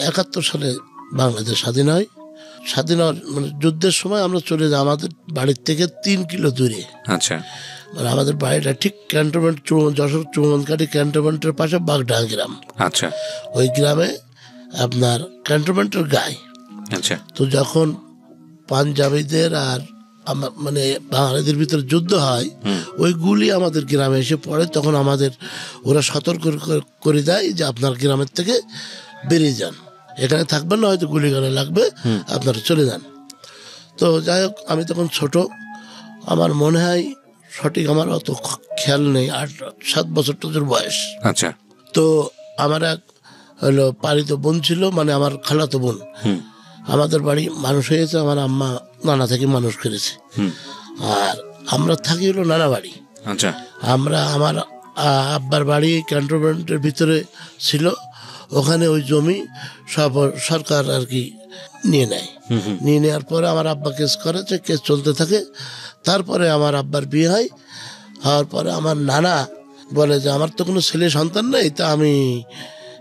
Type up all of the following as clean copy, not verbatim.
71 সালে বাংলাদেশ স্বাধীন হয়। স্বাধীন হওয়ার মানে যুদ্ধের সময় আমরা চলে যাই আমাদের বাড়ির থেকে 3 কিলো দূরে। আচ্ছা, মানে আমাদের বাড়িটা ঠিক ক্যান্টনমেন্ট যশোর চুমনকাঠি ক্যান্টনমেন্টের পাশে বাগডাঙ্গা গ্রাম। আচ্ছা, ওই গ্রামে আপনার ক্যান্টনমেন্টের গায়ে। আচ্ছা, তো যখন পাঞ্জাবিদের আর মানে বাঙালিদের ভিতরে যুদ্ধ হয়, ওই গুলি আমাদের গ্রামে এসে পড়ে। তখন আমাদের ওরা সতর্ক করে দেয় যে আপনার গ্রামের থেকে বেরিয়ে যান, এখানে থাকবেন না, হয়তো গুলি গালে লাগবে, আপনারা চলে যান। তো যাই হোক, আমি তখন ছোট, আমার মনে হয় সঠিক আমার অত খেয়াল নেই, 8-7 বছর তোদের বয়স। আচ্ছা, তো আমার এক হলো পালিত বোন ছিল, মানে আমার খালাতো বোন। আমাদের বাড়ি মানুষ হয়েছে, আমার আম্মা নানা থেকে মানুষ করেছে। আর আমরা থাকি হলো নানা বাড়ি। আচ্ছা, আমার আব্বার বাড়ি ক্যান্টনমেন্টের ভিতরে ছিল, ওখানে ওই জমি সব সরকার আর কি নিয়ে নেয়। নিয়ে নেওয়ার পরে আমার আব্বা কেস করেছে, কেস চলতে থাকে। তারপরে আমার আব্বার বিয়ে হয়। হওয়ার পরে আমার নানা বলে যে আমার তো কোনো ছেলে সন্তান নেই, তা আমি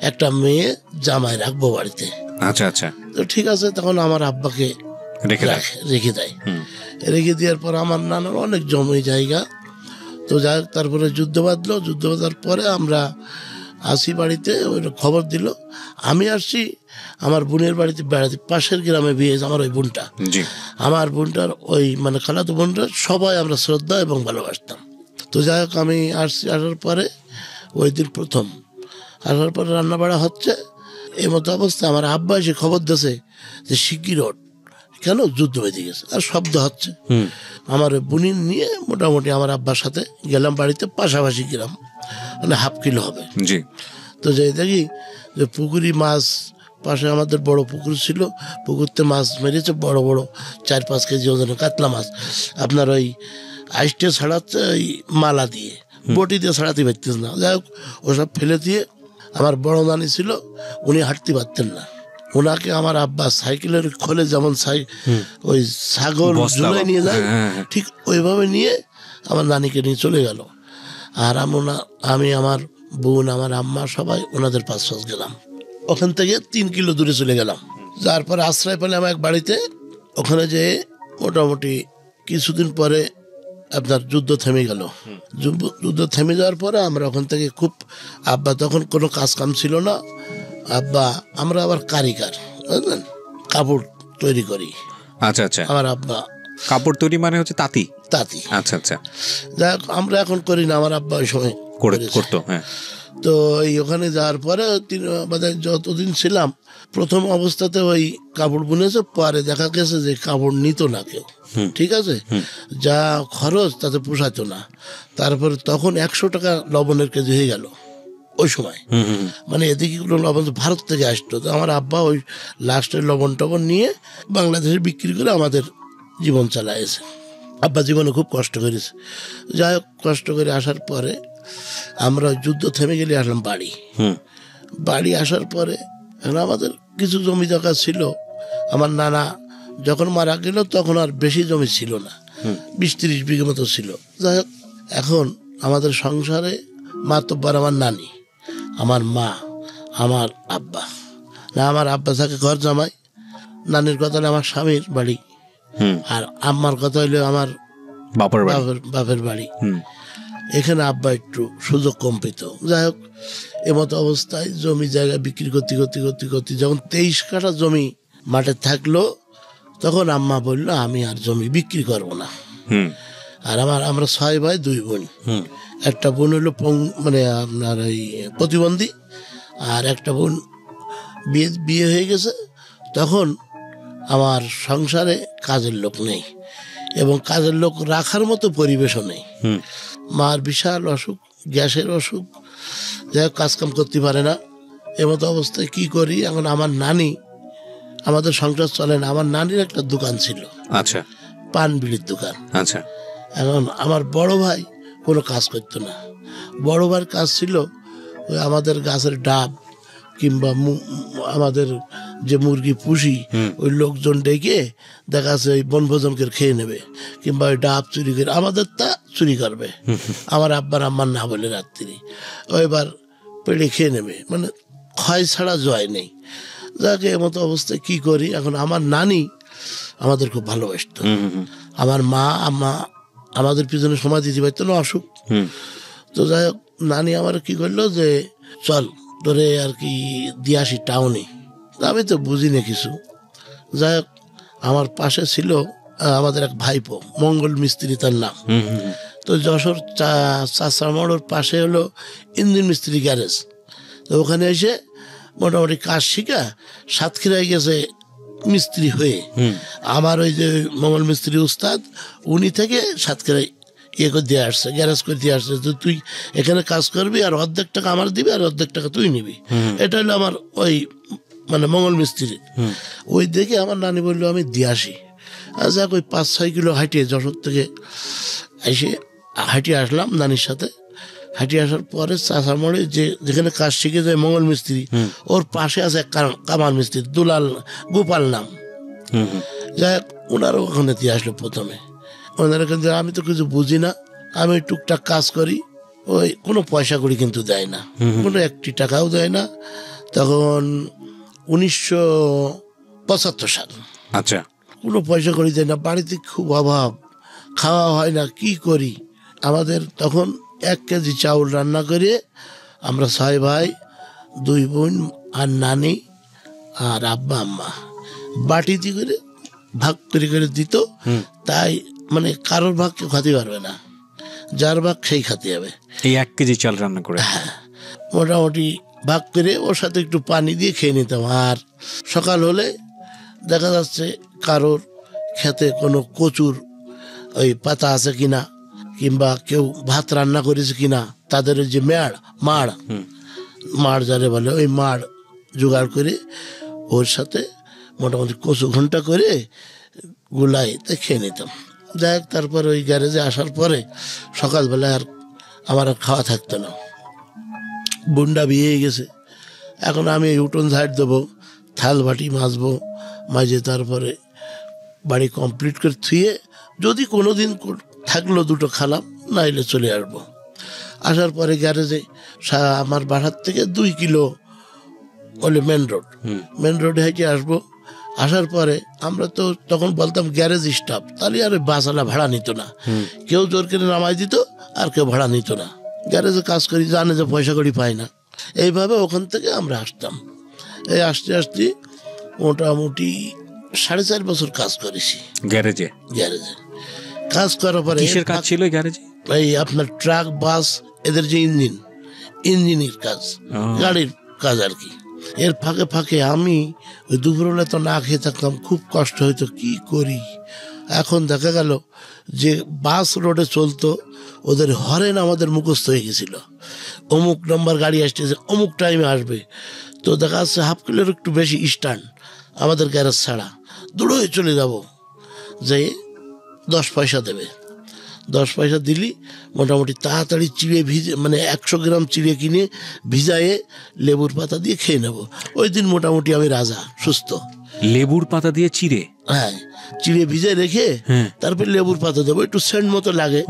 একটা মেয়ে জামাই রাখবো বাড়িতে। আচ্ছা, আচ্ছা, তো ঠিক আছে, তখন আমার আব্বাকে রেখে দেয়। রেখে দেওয়ার পর আমার নানার অনেক জমি জায়গা। তো যাই হোক, তারপরে যুদ্ধ বাঁধলো। যুদ্ধ বাঁধার পরে আমরা আসি বাড়িতে, ওই খবর দিল। আমি আসছি আমার বোনের বাড়িতে বেড়াতে, পাশের গ্রামে বিয়ে আমার ওই বোনটা। আমার বোনটার ওই মানে খালাতো বোনটা সবাই আমরা শ্রদ্ধা এবং ভালোবাসতাম। তো যাই হোক, আমি আসছি, আসার পরে ওই দিন প্রথম আসার পরে রান্না বাড়া হচ্ছে। এই মতো অবস্থা আমার আব্বা এসে খবর দিয়েছে যে শিগগির ওঠ, কেন যুদ্ধ বেঁধে গেছে আর শব্দ হচ্ছে। আমার বুনি নিয়ে মোটামুটি আমার আব্বার সাথে গেলাম বাড়িতে, পাশাপাশি গ্রাম, মানে 1/2 কিলো হবে। তো যাই দেখি যে পুকুরি মাছ, পাশে আমাদের বড় পুকুর ছিল, পুকুরতে মাছ মেরেছে বড় বড় 4-5 কেজি ওজনের কাতলা মাছ। আপনার ওই আইসটে ছাড়াচ্ছে ওই মালা দিয়ে, বটি দিয়ে ছাড়াতে পারতেছে না। যাই হোক, ওসব ফেলে দিয়ে আমার বড় নানি ছিল, উনি হাঁটতে পারতেন না। ওনাকে আমার আব্বা সাইকেলের খোলে যেমন ওই ছাগল ঝুলে নিয়ে যায়, ঠিক ওইভাবে নিয়ে আমার নানিকে নিয়ে চলে গেল। আর আমি আমার বোন, আমার আম্মা সবাই ওনাদের পাশ গেলাম। ওখান থেকে 3 কিলো দূরে চলে গেলাম। যার পরে আশ্রয় পেলাম এক বাড়িতে। ওখানে যে মোটামুটি কিছুদিন পরে আপনার যুদ্ধ থেমে গেল। যুদ্ধ থেমে যাওয়ার পরে আমরা ওখান থেকে খুব, আব্বা তখন কোনো কাজ কাম ছিল না। আব্বা, আমরা আবার কারিগর, বুঝলেন, কাপড় তৈরি করি। আচ্ছা, আচ্ছা, আমার আব্বা কাপড় তৈরি মানে হচ্ছে তাঁতি। আচ্ছা, আচ্ছা, যাই হোক, আমরা এখন করি না, আমার আব্বা ওই সময় করতো। তো এই ওখানে যাওয়ার পরে যতদিন ছিলাম, প্রথম অবস্থাতে ওই কাপড় বুনেছে, পরে দেখা গেছে যে কাপড় নিত না কেউ, ঠিক আছে, যা খরচ তাতে পোষাতো না। তারপরে তখন 100 টাকা লবণের কেজি হয়ে গেল ওই সময়। মানে এদিকে লবণ ভারত থেকে আসতো। তো আমার আব্বা ওই লাস্টের লবণ টবণ নিয়ে বাংলাদেশে বিক্রি করে আমাদের জীবন চালাইছে। আব্বা জীবনে খুব কষ্ট করেছে। যাই হোক, কষ্ট করে আসার পরে আমরা যুদ্ধ থেমে গেলে আসলাম বাড়ি আসার পরে এখন আমাদের কিছু জমি জায়গা ছিল। আমার নানা যখন মারা গেল তখন আর বেশি জমি ছিল না, 20-30 বিঘে মতো ছিল। যাই হোক, এখন আমাদের সংসারে মাতব্বর আমার নানি, আমার মা, আমার আব্বা। না, আমার আব্বা থাকে ঘর জামাই, নানির কথা হলো আমার স্বামীর বাড়ি, আর আম্মার কথা হইলো আমার বাপের বাড়ি। এখানে আব্বা একটু সুযোগ কম পেত। যাই হোক, এমতো অবস্থায় জমি জায়গা বিক্রি করতে যখন 23 কাঠা জমি মাঠে থাকলো, তখন আম্মা বললো আমি আর জমি বিক্রি করবো না। আর আমরা 6 ভাই 2 বোন। একটা বোন হইলো মানে আপনার এই প্রতিবন্ধী, আর একটা বোন বিয়ে হয়ে গেছে। তখন আমার সংসারে কাজের লোক নেই এবং কাজের লোক রাখার মতো পরিবেশও নেই। মার বিশাল অসুখ, গ্যাসের অসুখ, যাই হোক কাজকাম করতে পারে না। এমতো অবস্থায় কি করি, এখন আমার নানি, আমাদের সংসার চলে না। আমার নানির একটা দোকান ছিল, আচ্ছা, পান বিড়ির দোকান। আচ্ছা, এখন আমার বড় ভাই কোনো কাজ করতো না। বড় ভাইয়ের কাজ ছিল ওই আমাদের গাছের ডাব কিংবা আমাদের যে মুরগি পুষি, ওই লোকজন ডেকে দেখা যাচ্ছে ওই বনভোজনকে খেয়ে নেবে, কিংবা ওই ডাব চুরি করে আমাদের তা চুরি করবে, আমার আব্বার আম্মার না বলে রাত্রি ওইবার পেড়ে খেয়ে নেবে। মানে ক্ষয় ছাড়া জয় নেই। যাকে মতো অবস্থায় কি করি। এখন আমার নানি আমাদের খুব ভালোবাসতো, আমার মা আম্মা আমাদের পিছনে সময় দিতে পারতো না, অসুখ। তো যাই হোক, নানি আমার কি করলো যে চল তোরে আর কি দিয়ে আসি টাউনে। আমি তো বুঝি না কিছু। যাই হোক, আমার পাশে ছিল আমাদের এক ভাইপো, মঙ্গল মিস্ত্রি তার নাম। তো যশোর চাষা মোড়ের পাশে হলো ইঞ্জিন মিস্ত্রি গ্যারেজ। তো ওখানে এসে মোটামুটি কাজ শিখা সাতক্ষীরায় গেছে মিস্ত্রি হয়ে। আমার ওই যে মঙ্গল মিস্ত্রি উস্তাদ, উনি থেকে সাতক্ষীরায় ইয়ে করে দিয়ে আসছে, গ্যারেজ করে দিয়ে আসছে, তো তুই এখানে কাজ করবি আর অর্ধেক টাকা আমার দিবি আর অর্ধেক টাকা তুই নিবি। এটা হলো আমার ওই মানে মঙ্গল মিস্ত্রি। ওই দেখে আমার নানি বললো আমি দিয়ে আসি। আর যাক, ওই 5-6 কিলো হাঁটিয়ে যশোর থেকে এসে হাঁটিয়ে আসলাম নানির সাথে। হাঁটিয়ে আসার পরে চাষা মোড়ে যেখানে কাজ শিখে যায় মঙ্গল মিস্ত্রি, ওর পাশে আছে এক কামাল মিস্ত্রি, দুলাল গোপাল নাম। যাই হোক, ওনারও ওখানে দিয়ে আসলো প্রথমে। ওনারা কিন্তু, আমি তো কিছু বুঝি না, আমি টুকটাক কাজ করি, ওই কোনো পয়সা করি কিন্তু দেয় না, কোনো 1 টাকাও দেয় না। তখন 1975 সাল। আচ্ছা, কোনো পয়সা করি দেয় না, বাড়িতে খুব অভাব, খাওয়া হয় না, কি করি। আমাদের তখন 1 কেজি চাউল রান্না করে আমরা 6 ভাই, 2 বোন আর নানি আর আব্বা আম্মা বাটিতে করে ভাগ করে দিত। তাই মানে কারোর ভাগ কেউ খাতে পারবে না, যার ভাগ সেই খাতে হবে। এই 1 কেজি চাল রান্না করে মোটামুটি ভাগ করে ওর সাথে একটু পানি দিয়ে খেয়ে নিতাম। আর সকাল হলে দেখা যাচ্ছে কারোর খেতে কোনো কচুর ওই পাতা আছে কিনা, কিংবা কেউ ভাত রান্না করেছে কিনা, তাদের যে মাড় যারে বলে, ওই মাড় জোগাড় করে ওর সাথে মোটামুটি কচু ঘন্টা করে গুলাই তা খেয়ে নিতাম। যাই হোক, তারপর ওই গ্যারেজে আসার পরে সকালবেলা আর আমার আর খাওয়া থাকতো না, বুন্ডা বিয়ে গেছে। এখন আমি উঠোন ঝাড় দেবো, থাল বাটি মাজবো, মাঝে তারপরে বাড়ি কমপ্লিট করে থুয়ে যদি কোনো দিন থাকলো 2টো খালাম, নাইলে চলে আসবো। আসার পরে গ্যারেজে আমার বাসার থেকে 2 কিলো হলে মেন রোডে হেঁটে আসবো। আসার পরে আমরা তো তখন বলতাম গ্যারেজ স্টাফ, তাহলে আর বাসওয়ালা ভাড়া নিত না, কেউ জোর করে নামাই দিত আর কেউ ভাড়া নিত না। গ্যারেজে কাজ করি, জানে যে পয়সা কড়ি পাই না। এইভাবে ওখান থেকে আমরা আসতাম। এই আসতে মোটামুটি 4.5 বছর কাজ করেছি গ্যারেজে। কাজ করার পরে কিসের কাজ ছিল গ্যারেজে? এই আপনার ট্রাক, বাস, এদের যে ইঞ্জিনের কাজ, গাড়ির কাজ আর কি। এর ফাঁকে ফাঁকে আমি ওই দুপুরবেলা তো না খেয়ে থাকতাম, খুব কষ্ট হইতো, কি করি। এখন দেখা গেল যে বাস রোডে চলতো, ওদের হরেন আমাদের মুখস্থ হয়ে গেছিল, অমুক নম্বর গাড়ি আসতেছে, অমুক টাইমে আসবে। তো দেখা যাচ্ছে 1/2 কিলোর একটু বেশি স্ট্যান্ড আমাদের গ্যারেজ ছাড়া, দূরে চলে যাব, যে 10 পয়সা দেবে। 10 পয়সা দিলি মোটামুটি তাড়াতাড়ি চিড়ে ভিজে, মানে 100 গ্রাম চিড়ে কিনে ভিজায়ে লেবুর পাতা দিয়ে খেয়ে নেব। ওই দিন মোটামুটি আমি রাজা, সুস্থ। লেবুর পাতা দিয়ে চিড়ে? হ্যাঁ, চিড়ে ভিজে রেখে তারপর লেবুর পাতা দেবো, একটু সেন্ট মতো লাগে,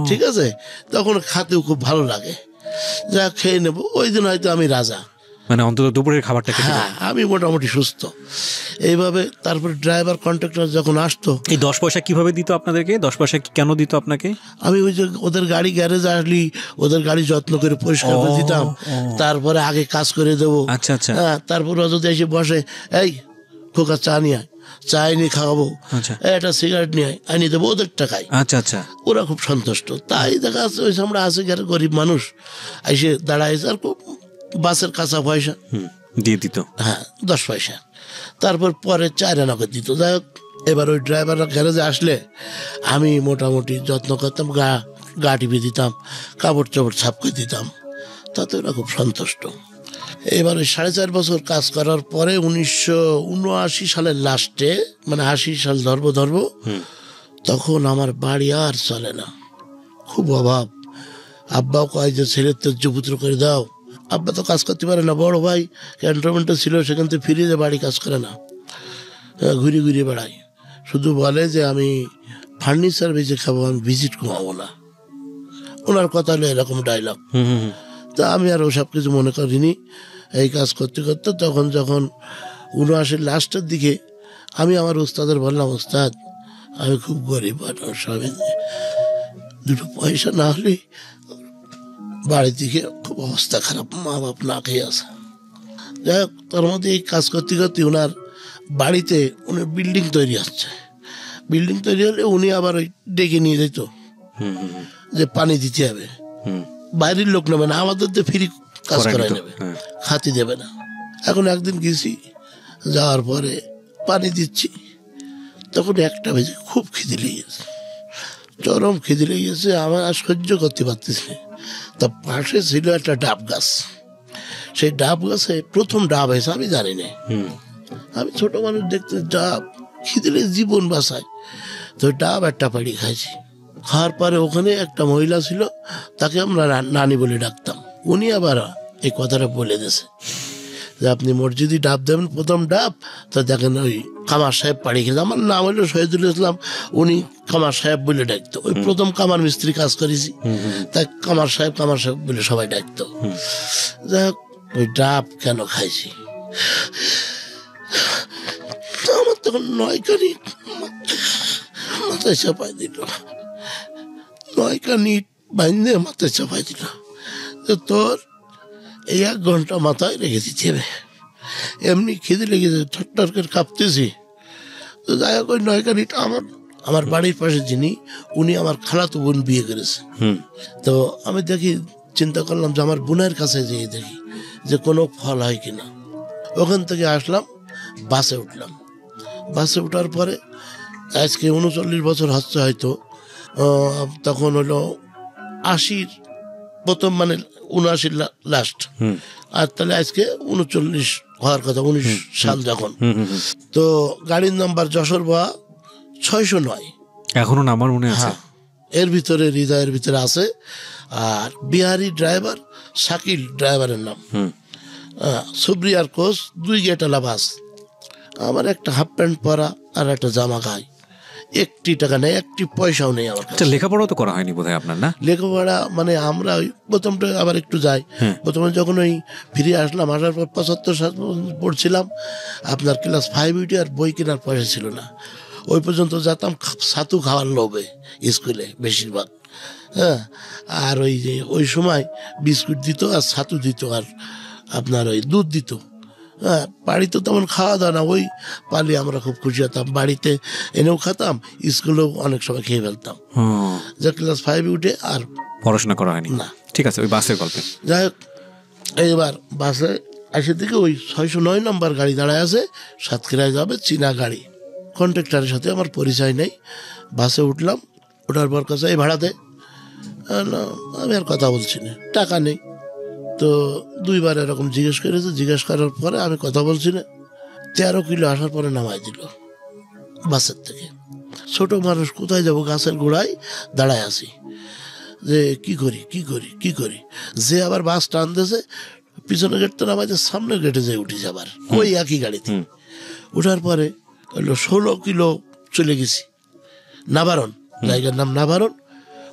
ঠিক আছে, তখন খাতেও খুব ভালো লাগে, যা খেয়ে নেবো। ওই দিন হয়তো আমি রাজা, মানে অন্তত দুপুরের খাবারটা খেতে। হ্যাঁ, আমি মোটামুটি সুস্থ। এইভাবে তারপর ড্রাইভার কন্ট্রাক্টর যখন আসতো। এই 10 পয়সা কিভাবে দিত আপনাদেরকে? 10 পয়সা কেন দিত আপনাকে? আমি ওই যে ওদের গাড়ি গ্যারেজে আসলি ওদের গাড়ি যত্ন করে পরিষ্কার করে দিতাম, তারপরে আগে কাজ করে দেবো। আচ্ছা আচ্ছা। হ্যাঁ, তারপর যদি এসে বসে, এই খোকা চা নিয়ে আয়, চা এনে খাওয়াবো, একটা সিগারেট নিয়ে আয়, এনে দেবো ওদের টাকায়। আচ্ছা আচ্ছা। ওরা খুব সন্তুষ্ট। তাই দেখা যাচ্ছে ওই আমরা আছে গরিব মানুষ, এসে দাঁড়াইছে আর বাসের কাঁচা পয়সা দিয়ে দিত। হ্যাঁ, 10 পয়সা। তারপর পরে 4 আনা করে দিত। যাই হোক, এবার ওই ড্রাইভাররা গ্যারেজে আসলে আমি মোটামুটি যত্ন করতাম, গা টিপে দিতাম, কাপড় চোপড় ছাপ করে দিতাম, তাতে ওরা খুব সন্তুষ্ট। এবার ওই 4.5 বছর কাজ করার পরে 1979 সালের লাস্টে, মানে 80 সাল ধরবো, তখন আমার বাড়ি আর চলে না, খুব অভাব। আব্বাও কয় যে ছেলের তেজ্য পুত্র করে দাও। আব্বা তো কাজ করতে পারে না, বড় ভাই ক্যান্টনমেন্টে ছিল, সেখান থেকে ফিরে যে বাড়ি কাজ করে না, ঘুরে ঘুরে বেড়াই, শুধু বলে যে আমি ফার্নিচার বেঁচে খাবো, আমি ভিজিট কমাবো না। ওনার কথা হলো এরকম ডায়লগ। তা আমি আর ওসব কিছু মনে করিনি। এই কাজ করতে করতে তখন যখন 79 লাস্টের দিকে আমি আমার ওস্তাদের বললাম, ওস্তাদ আমি খুব গরিব মানুষ, আমি দুটো পয়সা না হলে বাড়ি থেকে খুব অবস্থা খারাপ, মা বাপ না খেয়ে আছে। যাই হোক, তার মধ্যে এই কাজ করতে করতে ওনার বাড়িতে উনি বিল্ডিং তৈরি হচ্ছে। বিল্ডিং তৈরি হলে উনি আবার ওই ডেকে নিয়ে যেত যে পানি দিতে হবে, বাইরের লোক নেবে না, আমাদের তো ফ্রি কাজ করাই নেবে, খাতি দেবে না। এখন একদিন গেছি, যাওয়ার পরে পানি দিচ্ছি, তখন 1টা বেজে, খুব খিদে লেগেছে, চরম খিদে লেগেছে, আমার আর সহ্য করতে পারতেছি না। তা পাশে ছিল একটা ডাব গাছ, সেই ডাব গাছে প্রথম ডাব হয়েছে, আমি জানি না, আমি ছোট মানুষ দেখতে ডাব খিদে লেগে জীবন বাঁচায়, তো ডাব একটা পাড়ি খাইছি। খাওয়ার পরে ওখানে একটা মহিলা ছিল, তাকে আমরা নানি বলে ডাকতাম। উনি আবার এই কথাটা বলে দিয়েছে যে আপনি মসজিদে ডাব দেবেন, প্রথম ডাব, তা দেখেন ওই কামার সাহেব পাড়ি খেয়েছে। আমার নাম হলো শহীদুল ইসলাম, উনি কামার সাহেব বলে ডাকতো। ওই প্রথম কামার মিস্ত্রি কাজ করেছি, তাই কামার সাহেব বলে সবাই ডাকতো। যাই হোক, ওই ডাব কেন খাইছি, আমার তখন 9 কানি মাথায় চাপাই দিল, 9 কানি বাইন্দে মাথায় চাপাই দিল, তোর এই 1 ঘন্টা মাথায় রেখে দিতে হবে, এমনি খিদে লেগেছে, ঠট্টর করে কাঁপতেছি। তো যাই হোক, ওই 9 কানিটা আমার বাড়ির পাশে যিনি, উনি আমার খালাতো বোন বিয়ে করেছে। তো আমি দেখি, চিন্তা করলাম যে আমার বোনের কাছে যেয়ে দেখি যে কোনো ফল হয় কিনা। ওখান থেকে আসলাম, বাসে উঠলাম। বাসে ওঠার পরে আজকে 39 বছর হচ্ছে হয়তো, তখন হলো 80 প্রথম, মানে 79 লাস্ট, আর তাহলে আজকে 39 হওয়ার কথা, 19 সাল যখন। তো গাড়ির নাম্বার যশোর বা 609, এখনো আমার মনে আছে, এর ভিতরে হৃদয়ের ভিতরে আছে। আর বিহারি ড্রাইভার, শাকিল ড্রাইভারের নাম, সুব্রিয়ার কোচ, 2 গেটালা বাস। আমার একটা হাফ প্যান্ট পরা আর একটা জামা গায়ে, 1টি টাকা নেই, 1টি পয়সাও নেই আমার কাছে। লেখাপড়া তো করা হয়নি বোধহয় আপনার, না? লেখাপড়া মানে আমরা ওই প্রথমটা আবার একটু যাই, প্রথমে যখন ওই ফিরে আসলাম, আসার পর 75 সাল পড়ছিলাম, আপনার ক্লাস 5 উঠে আর বই কেনার পয়সা ছিল না। ওই পর্যন্ত যেতাম ছাতু খাওয়ার লোভে স্কুলে বেশিরভাগ, হ্যাঁ। আর ওই যে ওই সময় বিস্কুট দিত আর ছাতু দিত, আর আপনার ওই দুধ দিত, হ্যাঁ। বাড়িতে তেমন খাওয়া দাওয়া না, ওই পালি আমরা খুব খুশি হতাম, বাড়িতে এনেও খেতাম, স্কুলেও অনেক সময় খেয়ে ফেলতাম। যে ক্লাস 5 উঠে আর পড়াশোনা করা হয়নি, না। ঠিক আছে, ওই বাসের গল্পে। যাই হোক, এইবার বাসে এসে থেকে ওই 609 নম্বর গাড়ি দাঁড়ায় আছে, সাতক্ষীরায় যাবে, চীনা গাড়ি। কন্ট্রাক্টরের সাথে আমার পরিচয় নেই। বাসে উঠলাম, ওঠার পর কাছে এই ভাড়া দে, আমি আর কথা বলছি না, টাকা নেই। তো 2বার এরকম জিজ্ঞেস করেছে, জিজ্ঞেস করার পরে আমি কথা বলছি না, 13 কিলো আসার পরে নামাই দিল বাসের থেকে। ছোট মানুষ, কোথায় যাবো, গাছের গোড়ায় দাঁড়ায় আছি, যে কি করি কি করি কি করি। যে আবার বাস টান দিয়েছে, পিছনের গেট তো নামাইছে, সামনের গেটে যেয়ে উঠেছে আবার ওই একই গাড়িতে। উঠার পরে 16 কিলো চলে গেছি, নাবারণ, জায়গার নাম নাবারণ।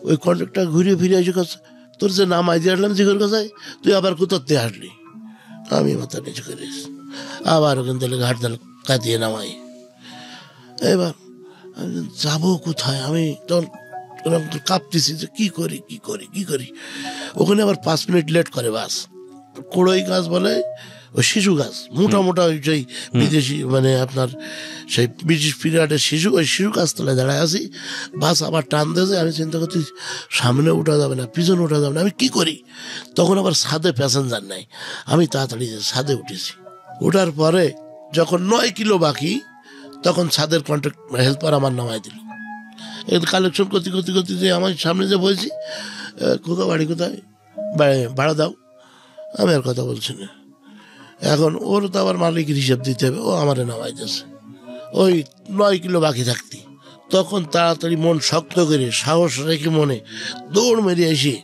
ওই কন্ট্রাক্টর ঘুরিয়ে ফিরে এসে কাছে, তোর যে নামাই দিয়ে আসলাম জিগর কাছায়, তুই আবার কোথাতে আসলি? আমি মাথা নিচু করিস, আবার ওখান থেকে ঘাট দাল কাটিয়ে নামাই। এবার আমি যাবো কোথায়, আমি তখন কাঁপতেছি যে কি করি কি করি কি করি। ওখানে আবার 5 মিনিট লেট করে বাস। কোড়ই গাছ বলে, ওই শিশু গাছ, মোটা মোটা ওই সেই বিদেশি, মানে আপনার সেই ব্রিটিশ পিরিয়ডের শিশু, ওই শিশু গাছ তলায় দাঁড়ায় আছি। বাস আবার টান দিয়েছে, আমি চিন্তা করছি সামনে উঠা যাবে না, পিছনে উঠা যাবে না, আমি কি করি। তখন আবার ছাদে প্যাসেঞ্জার নাই, আমি তাড়াতাড়ি ছাদে উঠেছি। ওঠার পরে যখন 9 কিলো বাকি, তখন ছাদের কন্ট্রাক্ট হেল্পার আমার নামাই দিল। এর কালেকশন করতে করতে করতে যে আমার সামনে যে বলছি, খোকা বাড়ি কোথায়, ভাড়া দাও। আমি আর কথা বলছি না। এখন ওর তো আবার মালিকের হিসাব দিতে হবে, ও আমারে নামাই দিয়েছে। ওই 9 কিলো বাকি থাকতি, তখন তাড়াতাড়ি মন শক্ত করে, সাহস রেখে মনে দৌড় মেরে এসে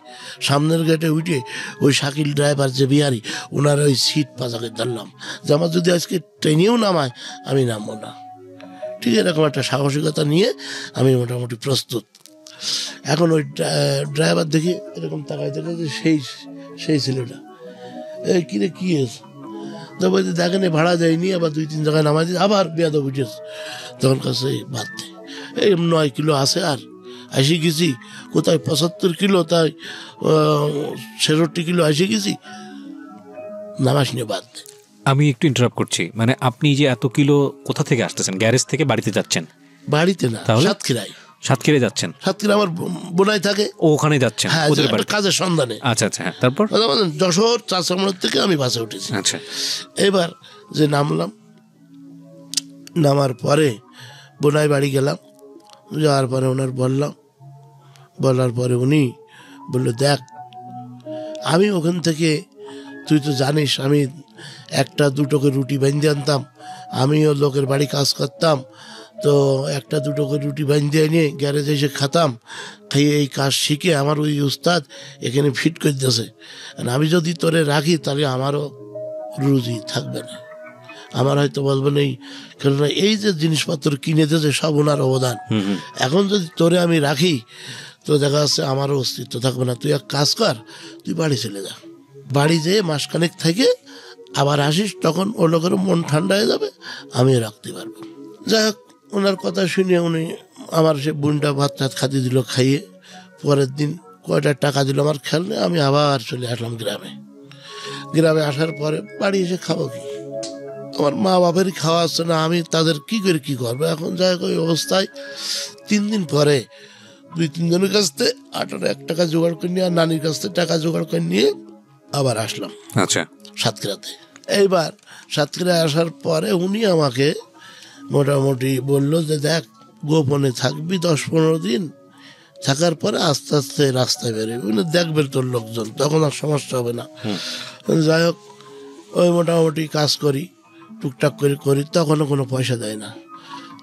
সামনের গেটে উঠে ওই শাকিল ড্রাইভার যে বিহারি, ওনার ওই সিট পাজাকে ধরলাম যে আমার যদি আজকে ট্রেনেও নামায় আমি নামবো না। ঠিক এরকম একটা সাহসিকতা নিয়ে আমি মোটামুটি প্রস্তুত। এখন ওই ড্রাইভার দেখি এরকম তাকাই দেখে যে সেই ছেলেটা, এই কিরে কি হয়েছে। তো বলছি দেখেন ভাড়া দেয়নি, আবার 2-3 জায়গায় নামাই দিই, আবার বেয়াদব উঠেছে। তখন কাছে বাদ দে, এই 9 কিলো আছে আর এসে গেছি, কোথায় 75 কিলো, তাই 66 কিলো এসে গেছি, নামাস নিয়ে বাদ দে। আমি একটু ইন্টারাপ্ট করছি, মানে আপনি যে এত কিলো কোথা থেকে আসতেছেন? গ্যারেজ থেকে বাড়িতে যাচ্ছেন? বাড়িতে না, তাহলে সাতক্ষীরায়। সাতক্ষীরায় যাচ্ছেন? সাতক্ষীরা আমার বোনাই থাকে, ও ওখানে যাচ্ছেন হ্যাঁ, ওদের একটা বাড়িতে? কাজের সন্ধানে। আচ্ছা আচ্ছা, হ্যাঁ, তারপর? যশোর চাষামোড় থেকে আমি বাসে উঠেছি। আচ্ছা, এবার যে নামলাম, নামার পরে বোনাই বাড়ি গেলাম, যাওয়ার পরে ওনার বলার পরে উনি বললো, দেখ আমি ওখান থেকে, তুই তো জানিস আমি 1-2 করে রুটি বেঁধে আনতাম, আমিও লোকের বাড়ি কাজ করতাম, তো 1-2 করে রুটি বেঁধে এনে গ্যারেজে এসে খাতাম, খেয়ে এই কাজ শিখে আমার ওই উস্তাদ এখানে ফিট করে দিয়েছে। আমি যদি তোরে রাখি তাহলে আমারও রুজি থাকবে না, আমার হয়তো বলবেন এই, কেননা এই যে জিনিসপত্র কিনে দিয়েছে সব ওনার অবদান। এখন যদি তোরে আমি রাখি তো দেখা যাচ্ছে আমারও অস্তিত্ব থাকবে না। তুই এক কাজ কর, তুই বাড়ি চলে যা, বাড়ি যেয়ে মাসখানেক থেকে আবার আসিস, তখন ও লোকেরও মন ঠান্ডা হয়ে যাবে, আমিও রাখতে পারবো। যাই হোক, ওনার কথা শুনে উনি আমার সে বোনটা ভাত টাত খাতি দিল, খাইয়ে পরের দিন কয়টা টাকা দিল আমার খেয়াল নেই, আমি আবার চলে আসলাম গ্রামে আসার পরে বাড়ি এসে খাবো কি, আমার মা বাপেরই খাওয়া আসছে না, আমি তাদের কি করে কি করবো। এখন যাই হোক, ওই অবস্থায় 3 দিন পরে 2-3 জনের কাছ থেকে 1 টাকা জোগাড় করে নিয়ে, আর নানির কাছ থেকে টাকা জোগাড় করে নিয়ে আবার আসলাম আচ্ছা, সাতক্ষীরাতে। এইবার সাতক্ষীরায় আসার পরে উনি আমাকে মোটামুটি বললো যে দেখ, গোপনে থাকবি 10-15 দিন, থাকার পরে আস্তে আস্তে রাস্তায় বেরোবি, মানে দেখবে তোর লোকজন, তখন আর সমস্যা হবে না। যাই হোক, ওই মোটামুটি কাজ করি, টুকটাক করে করি, তখনও কোনো পয়সা দেয় না।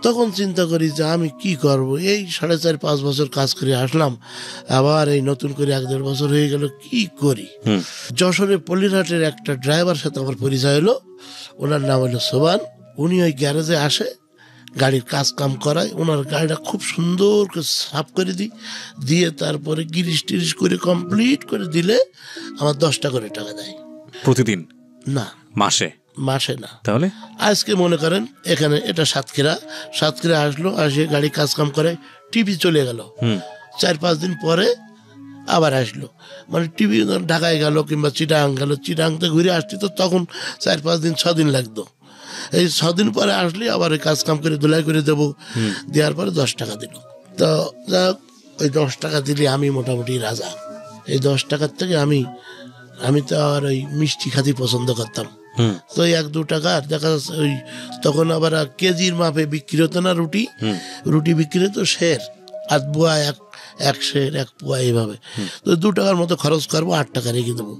তখন চিন্তা করি যে আমি কি করব, এই 4.5-5 বছর কাজ করে আসলাম, আবার এই নতুন করে 1-1.5 বছর হয়ে গেল, কি করি। যশোরে পল্লীরহাটের একটা ড্রাইভার সাথে আমার পরিচয় হলো, ওনার নাম হলো সোবান। উনি ওই গ্যারেজে আসে, গাড়ির কাজ কাম করায়, ওনার গাড়িটা খুব সুন্দর করে সাফ করে দিয়ে তারপরে গিরিশ টিরিশ করে কমপ্লিট করে দিলে আমার 10টা করে টাকা দেয় প্রতিদিন? না, মাসে না। তাহলে আজকে মনে করেন এখানে, এটা সাতক্ষীরা আসলো, আসে গাড়ি কাজ কাম করে, টিভি চলে গেল, 4-5 দিন পরে আবার আসলো, মানে টিভি ঢাকায় গেল কিংবা চিটাং গেল, চিটাংতে ঘুরে আসতে তো তখন 4-5 দিন 6 দিন লাগতো। এই 6 দিন পরে আসলে আবার ওই কাজ কাম করে ধুলাই করে দেবো, দেওয়ার পরে 10 টাকা দিল। তো যাই হোক, ওই 10 টাকা দিলে আমি মোটামুটি রাজা। এই 10 টাকার থেকে আমি তো আর ওই মিষ্টি খাতি পছন্দ করতাম, তো 1-2 টাকার দেখা যাচ্ছে ওই, তখন আবার কেজির মাপে বিক্রি হতো না, রুটি বিক্রি হতো সের, 8 বুয়া 1 সের 1 পোয়া, এইভাবে। তো 2 টাকার মতো খরচ করবো, 8 টাকা রেখে দেবো,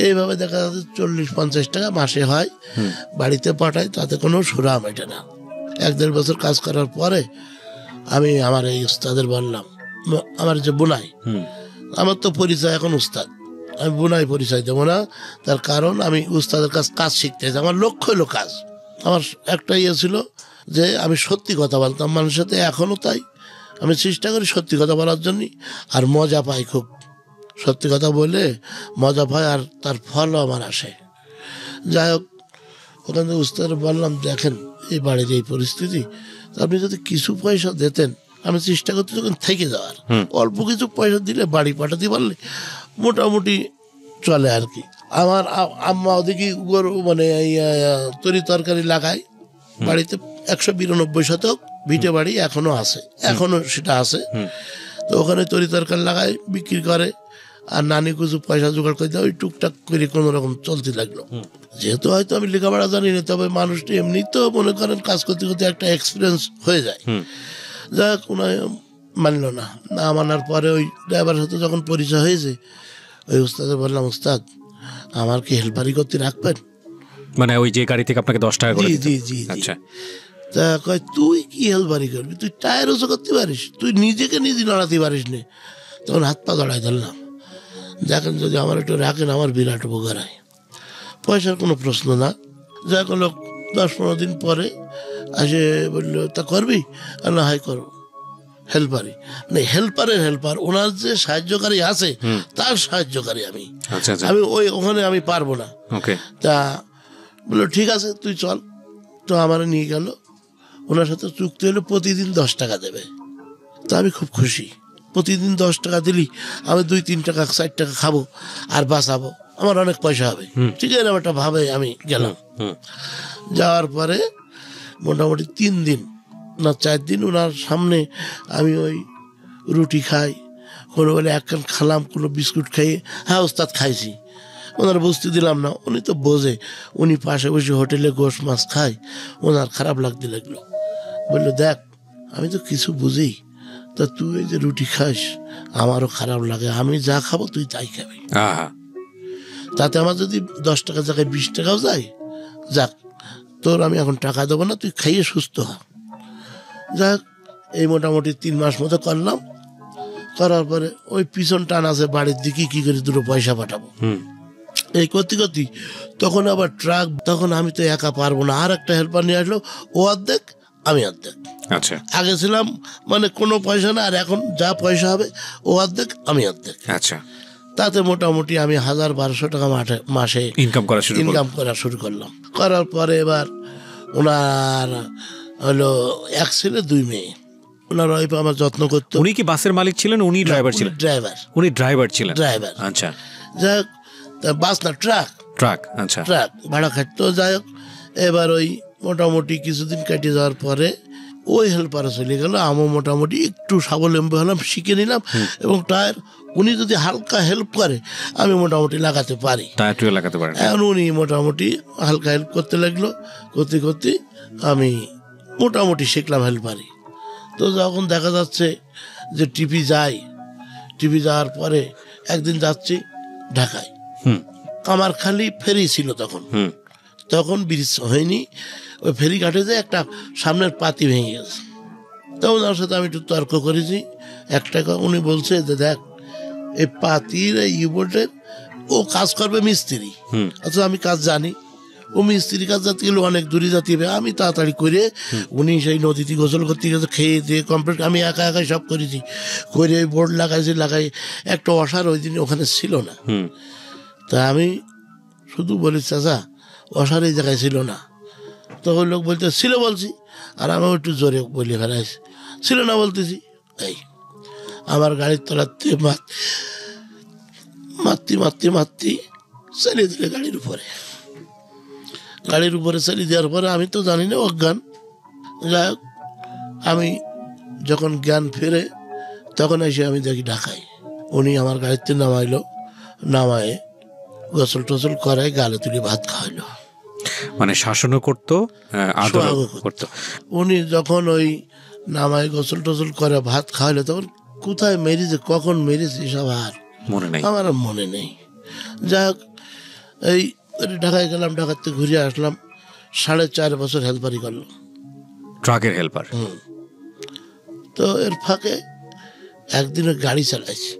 এইভাবে দেখা যাচ্ছে 40-50 টাকা মাসে হয়, বাড়িতে পাঠাই, তাতে কোনো সুরাম এটা না। 1-1.5 বছর কাজ করার পরে আমি আমার এই উস্তাদের বললাম, আমার যে বোনাই, আমার তো পরিচয় এখন উস্তাদ, আমি বোনাই পরিচয় দেবো না, তার কারণ আমি উস্তাদের কাজ শিখতে চাই, আমার লক্ষ্য হলো কাজ। আমার একটা ছিল যে আমি সত্যি কথা বলতাম মানুষের সাথে, এখনও তাই, আমি চেষ্টা করি সত্যি কথা বলার জন্যই, আর মজা পাই খুব, সত্যি কথা বলে মজা পাই, আর তার ফলও আমার আসে। যাই হোক, ওখান থেকে উস্তাদের বললাম, দেখেন এই বাড়ির এই পরিস্থিতি, আপনি যদি কিছু পয়সা দিতেন, আমি চেষ্টা করতে যখন থেকে যাওয়ার, অল্প কিছু পয়সা দিলে বাড়ি পাঠাতে পারলে মোটামুটি চলে আর কি। আমার আম্মা ওদিকে গরু, মানে তরি তরকারি লাগায় বাড়িতে, 192 শতক ভিটে বাড়ি এখনো সেটা আছে। তো ওখানে তরি তরকারি লাগায়, বিক্রি করে, আর নানি কিছু পয়সা জোগাড় করে দেয়, ওই টুকটাক করে কোনো রকম চলতে লাগলো। যেহেতু হয়তো আমি লেখাপড়া জানি না, তবে মানুষটি এমনি তো মনে করেন কাজ করতে করতে একটা এক্সপিরিয়েন্স হয়ে যায়। যাক, মানল না মানার পরে ওই ড্রাইভারের সাথে যখন পরিচয় হয়েছে, ওই উস্তাদে বললাম, উস্তাদ আমার কি হেল্পারি করতে রাখবেন? মানে ওই যে গাড়ি থেকে আপনাকে 10 টাকা করে? জি। আচ্ছা। তা কয়, তুই কি হেল্পারি করবি, তুই টায়ার ওসো করতে পারিস, তুই নিজেকে নিজে নড়াতে পারিস নে। তখন হাত পা দড়াই ধরলাম, দেখেন যদি আমার একটু রাখেন আমার বিরাট উপকার হয়, পয়সার কোনো প্রশ্ন না। যাক, লোক 10-15 দিন পরে আসে বললো, তা করবি? না, হাই করবো। হেল্পারি মানে হেল্পার, ওনার যে সাহায্যকারী আছে তার সাহায্যকারী আমি। আচ্ছা। আমি ওখানে আমি পারবো না। ওকে। তা বললো ঠিক আছে তুই চল। তো আমার নিয়ে গেল, ওনার সাথে চুক্তি হলো প্রতিদিন 10 টাকা দেবে। তো আমি খুব খুশি, প্রতিদিন 10 টাকা দিলি আমি 2-3 টাকা 4 টাকা খাবো আর বাঁচাবো, আমার অনেক পয়সা হবে। ঠিক আছে, একটা ভাবে আমি গেলাম। যাওয়ার পরে মোটামুটি 3 দিন না 4 দিন ওনার সামনে আমি ওই রুটি খাই, কোনো বলে এক কান খালাম, কোনো বিস্কুট খাইয়ে, হ্যাঁ ওস্তাদ খাইছি, ওনার বুঝতে দিলাম না। উনি তো বোঝে, উনি পাশে বসে হোটেলে গোশ মাছ খায়, ওনার খারাপ লাগতে লাগলো। বললো দেখ আমি তো কিছু বুঝি, তা তুই এই যে রুটি খাস আমারও খারাপ লাগে, আমি যা খাবো তুই তাই খাবি, তাতে আমার যদি 10 টাকার জায়গায় 20 টাকাও যায়, যাক তোর আমি এখন টাকা দেবো না, তুই খাইয়ে সুস্থ হ। যাক এই মোটামুটি 3 মাস মতো করলাম। করার পরে ওই পিছন টান আছে বাড়ির দিকে, কি করে 2 পয়সা পাঠাবো, এই করতে করতে তখন আবার ট্রাক, তখন আমি তো একা পারবো না, আর একটা হেল্পার নিয়ে আসলো, ও অর্ধেক আমি অর্ধেক। আচ্ছা, আগে ছিলাম মানে কোনো পয়সা না, আর এখন যা পয়সা হবে ও অর্ধেক আমি অর্ধেক। আচ্ছা, তাতে মোটামুটি আমি 1000-1200 টাকা মাসে ইনকাম করা শুরু করলাম। করার পরে এবার ওনার হলো 1 ছেলে 2 মেয়ে, ওনার ওয়াইফ আমার যত্ন করতো। উনি কি বাসের মালিক ছিলেন? উনি ড্রাইভার ছিলেন? উনি ড্রাইভার ছিলেন। আচ্ছা, যাই হোক, বাস না ট্রাক। আচ্ছা, ট্রাক ভাড়া খাটতো। যাই হোক এবার ওই মোটামুটি কিছুদিন কেটে যাওয়ার পরে ওই হেল্পারে চলে গেল, আমি মোটামুটি একটু স্বাবলম্বী হলাম, শিখে নিলাম। এবং টায়ার উনি যদি হালকা হেল্প করে আমি মোটামুটি লাগাতে পারি, এখন উনি মোটামুটি হালকা হেল্প করতে লাগলো। করতে করতে আমি মোটামুটি শিখলাম হেল্পারি। তো যখন দেখা যাচ্ছে যে টিভি যাওয়ার পরে একদিন যাচ্ছি ঢাকায়, কামারখালী ফেরি ছিল তখন ব্রিজ হয়নি, ওই ফেরি ঘাটে যে একটা সামনের পাতি ভেঙে গেছে। তো ওনার সাথে আমি একটু তর্ক করেছি। উনি বলছে যে দেখ এই পাতির এই ইউবোর্ডের ও কাজ করবে মিস্ত্রি, অথচ আমি কাজ জানি, ও মিস্ত্রি কাজ যাতে গেলে অনেক দূরে যেতে হবে, আমি তাড়াতাড়ি করে উনি সেই নদীতে গোসল করতে গেছে, খেয়ে দিয়ে কমপ্লিট আমি একা একাই সব করেছি, করে বোর্ড লাগাই একটা অসার ওই দিন ওখানে ছিল না। তা আমি শুধু বলি চাচা অসার এই জায়গায় ছিল না, তখন লোক বলতে ছিল বলছি, আর আমি একটু জোরে বলে ফেলাইছি ছিল না বলতেছি। এই আমার গাড়ির তলাতে মারতে চালিয়ে দিলে গাড়ির উপরে চালিয়ে দেওয়ার পরে আমি তো জানি না অজ্ঞান। যাই হোক আমি যখন জ্ঞান ফেরে তখন এসে আমি দেখি ঢাকায়। উনি আমার গাড়িতে নামায় গোসল টোসল করায়, গালে তুলে ভাত খাওয়াইলো, মানে শাসনও করতো, করতো। উনি যখন ওই নামায় গোসল টোসল করে ভাত খাওয়াইলো, তখন কোথায় মেরেছে, কখন মেরেছে সব আর আমার মনে নেই। যাই হোক এই ঢাকায় গেলাম, ঢাকাতে ঘুরে আসলাম, 4.5 বছর হেল্পারি করলাম, ট্রাকের হেল্পার। তো এর ফাঁকে একদিন গাড়ি চালাইছি।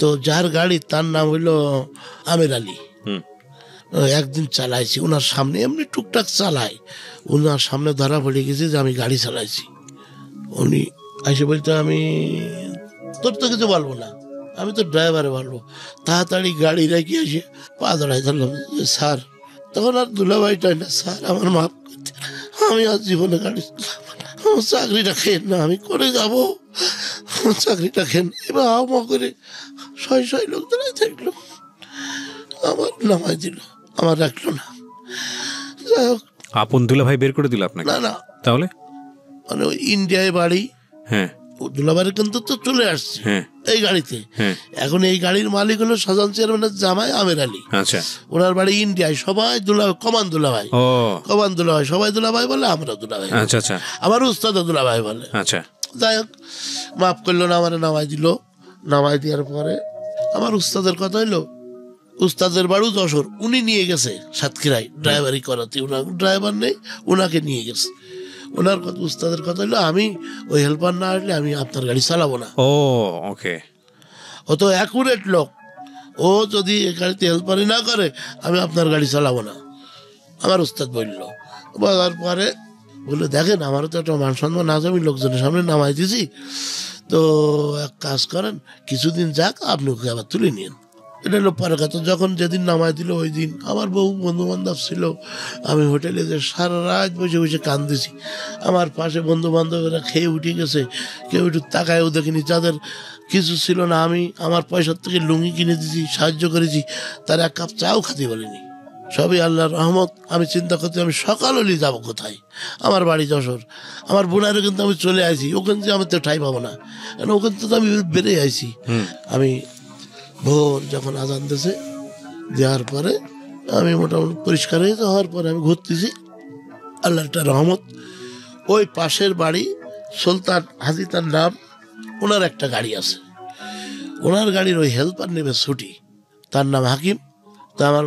তো যার গাড়ি তার নাম হইল আমের আলী। একদিন চালাইছি ওনার সামনে, এমনি টুকটাক চালাই, ওনার সামনে ধরা পড়ে গেছে যে আমি গাড়ি চালাইছি। উনি এসে বলতে আমি তোর তো কিছু বলবো না, আমি তো ড্রাইভারে বলবো। তাড়াতাড়ি গাড়ি রেখে এসে পা ধরাই ধরলাম যে স্যার, তখন আর দুলাভাইটাই না, স্যার আমার মাফ করতে, আমি আর জীবনে গাড়ি আমার চাকরিটা খেয়ে না, আমি করে যাবো, আমার চাকরিটা খেয়ে না। এবার আমা করে 6 লোক দাঁড়াই থাকলো, আমার নামাই দিল, আমার রাখলো না। যাই হোক আপন দুলাভাই বের করে দিল আপনাকে? না তাহলে মানে ওই ইন্ডিয়ায় বাড়ি, দুলাভাইয়ের কিন্তু তো চলে আসছে এই গাড়িতে। এখন এই গাড়ির মালিক হলো শাহজাহান চেয়ারম্যানের জামাই আমের আলী। আচ্ছা, ওনার বাড়ি ইন্ডিয়ায়, সবাই কমান দুলাভাই, সবাই দুলাভাই বলে, আমরা দুলাভাই। আচ্ছা, আমার উস্তাদ দুলাভাই বলে। আচ্ছা, যাই হোক মাফ করলো না, আমার নামাই দেওয়ার পরে আমার উস্তাদের কথা হইলো, উস্তাদের বাড়ি যশোর, উনি নিয়ে গেছে সাতক্ষীরায় ড্রাইভারি করাতে, ওনার ড্রাইভার নেই, ওনাকে নিয়ে গেছে। ওনার কথা উস্তাদের কথা হলো আমি ওই হেল্পার না আসলে আমি আপনার গাড়ি চালাবো না। ও তো অ্যাকুরেট লোক, ও যদি এই গাড়িতে হেল্পারি না করে আমি আপনার গাড়ি চালাবো না, আমার উস্তাদ বলার পরে বললো দেখেন আমারও তো একটা মান সম্মান আছে, আমি লোকজনের সামনে নামাই দিয়েছি, তো এক কাজ করেন কিছুদিন যাক, আপনি ওকে আবার তুলে নিন। এটা হলো পরে কথা। যখন যেদিন নামায় দিল ওই দিন আমার বহু বন্ধু বান্ধব ছিল, আমি হোটেলে যে সারা রাত বসে বসে কান্দিছি। আমার পাশে বন্ধু বান্ধবেরা খেয়ে উঠে গেছে, কেউ একটু তাকায়ও দেখিনি, যাদের কিছু ছিল না আমি আমার পয়সার থেকে লুঙ্গি কিনে দিয়েছি, সাহায্য করেছি, তার এক কাপ চাও খেতে বলিনি। সবই আল্লাহর রহমত। আমি চিন্তা করতে আমি সকাল হলেই যাবো কোথায়, আমার বাড়ি যশোর, আমার বোনারে কিন্তু আমি চলে আসি, ওখান থেকে আমি তো ঠাই পাবো না, কারণ ওখান থেকে আমি বেড়ে আইছি। আমি ভোর যখন আজান দিয়েছে, দেওয়ার পরে আমি মোটামুটি পরিষ্কার হয়েছে, হওয়ার পরে আমি ঘুরতেছি, আল্লাহর একটা রহমত। ওই পাশের বাড়ি সুলতান হাজি তার নাম, ওনার একটা গাড়ি আছে, ওনার গাড়ির ওই হেল্পার নেবে ছুটি, তার নাম হাকিম। তা আমার